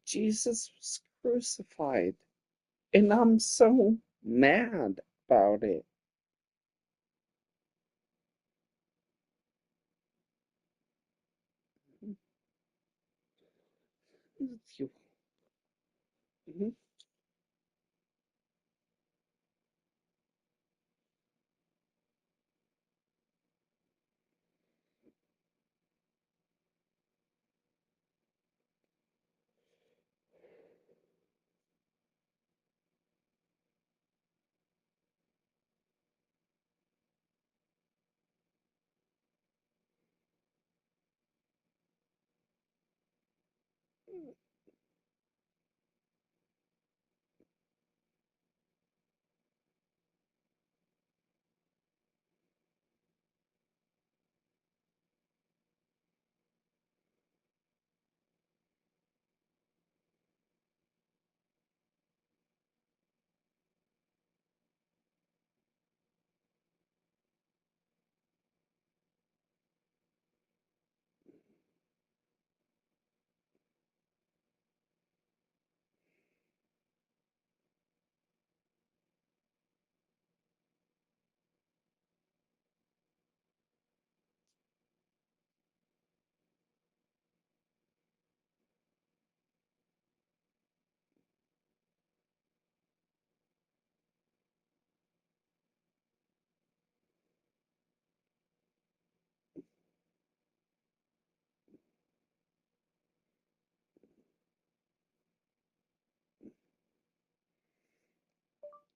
Jesus was crucified. And I'm so mad about it. Mhm.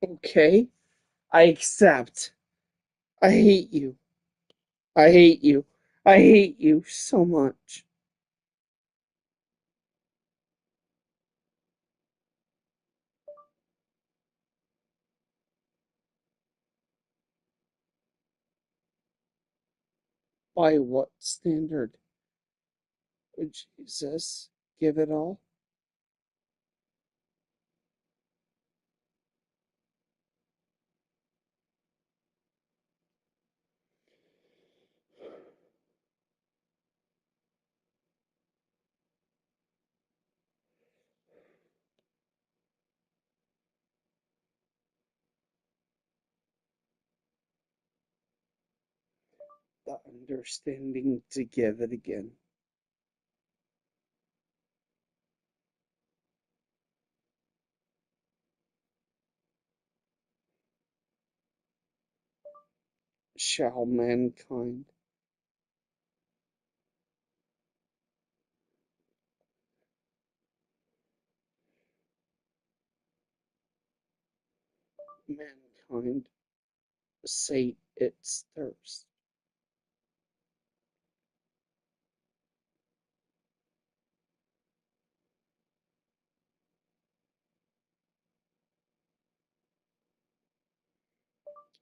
Okay, I accept. I hate you. I hate you. I hate you so much. By what standard would Jesus give it all? The understanding to give it again. Shall mankind mankind sate its thirst?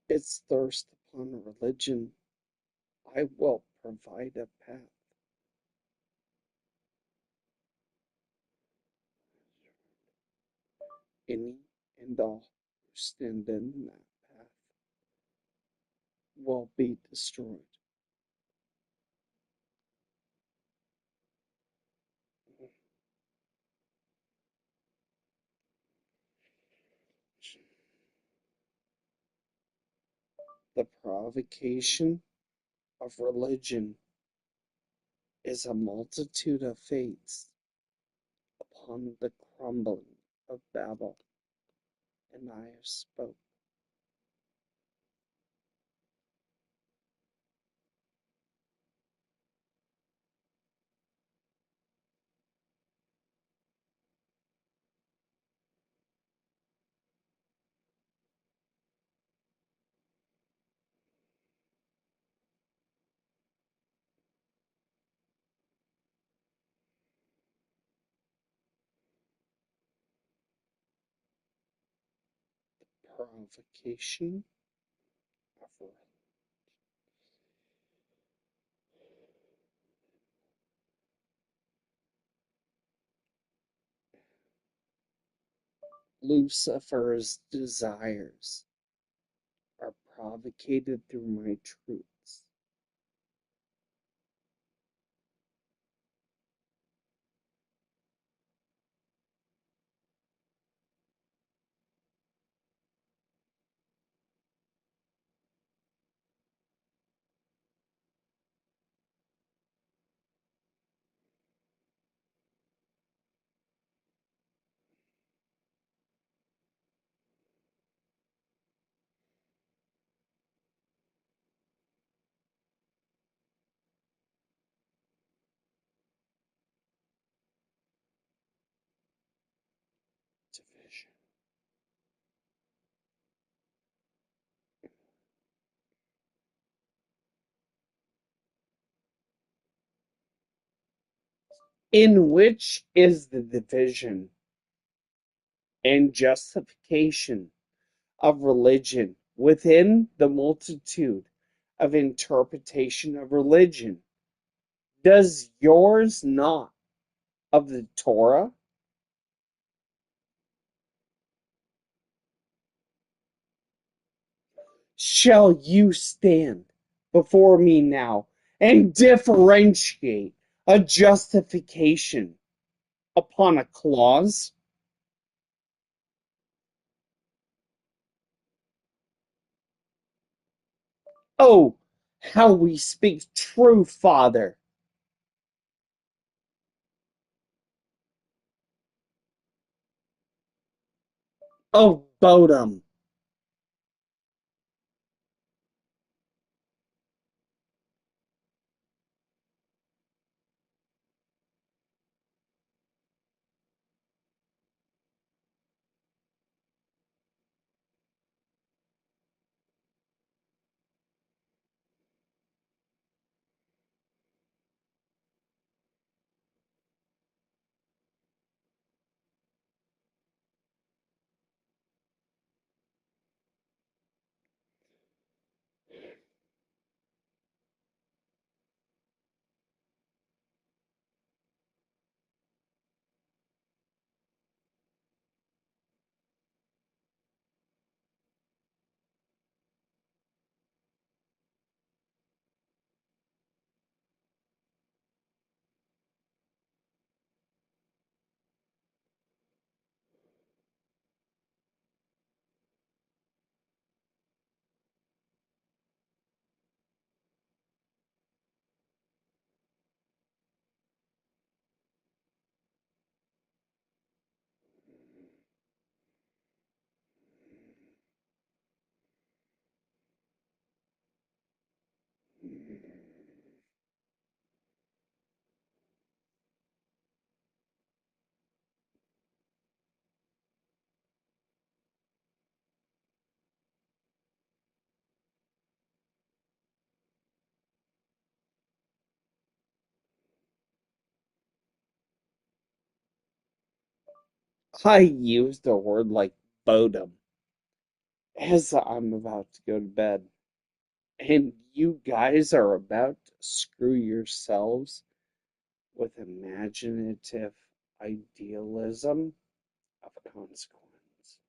Its thirst upon religion. I will provide a path. Any and all who stand in that path will be destroyed. The provocation of religion is a multitude of faiths upon the crumbling of Babel, and I have spoke. Provocation of Lucifer's desires are provocated through my truths. Division. In which is the division and justification of religion within the multitude of interpretation of religion? Does yours not of the Torah? Shall you stand before me now and differentiate a justification upon a clause? Oh, how we speak true, Father! Oh, Bodum! I used a word like Bodum as I'm about to go to bed. And you guys are about to screw yourselves with imaginative idealism of consequence.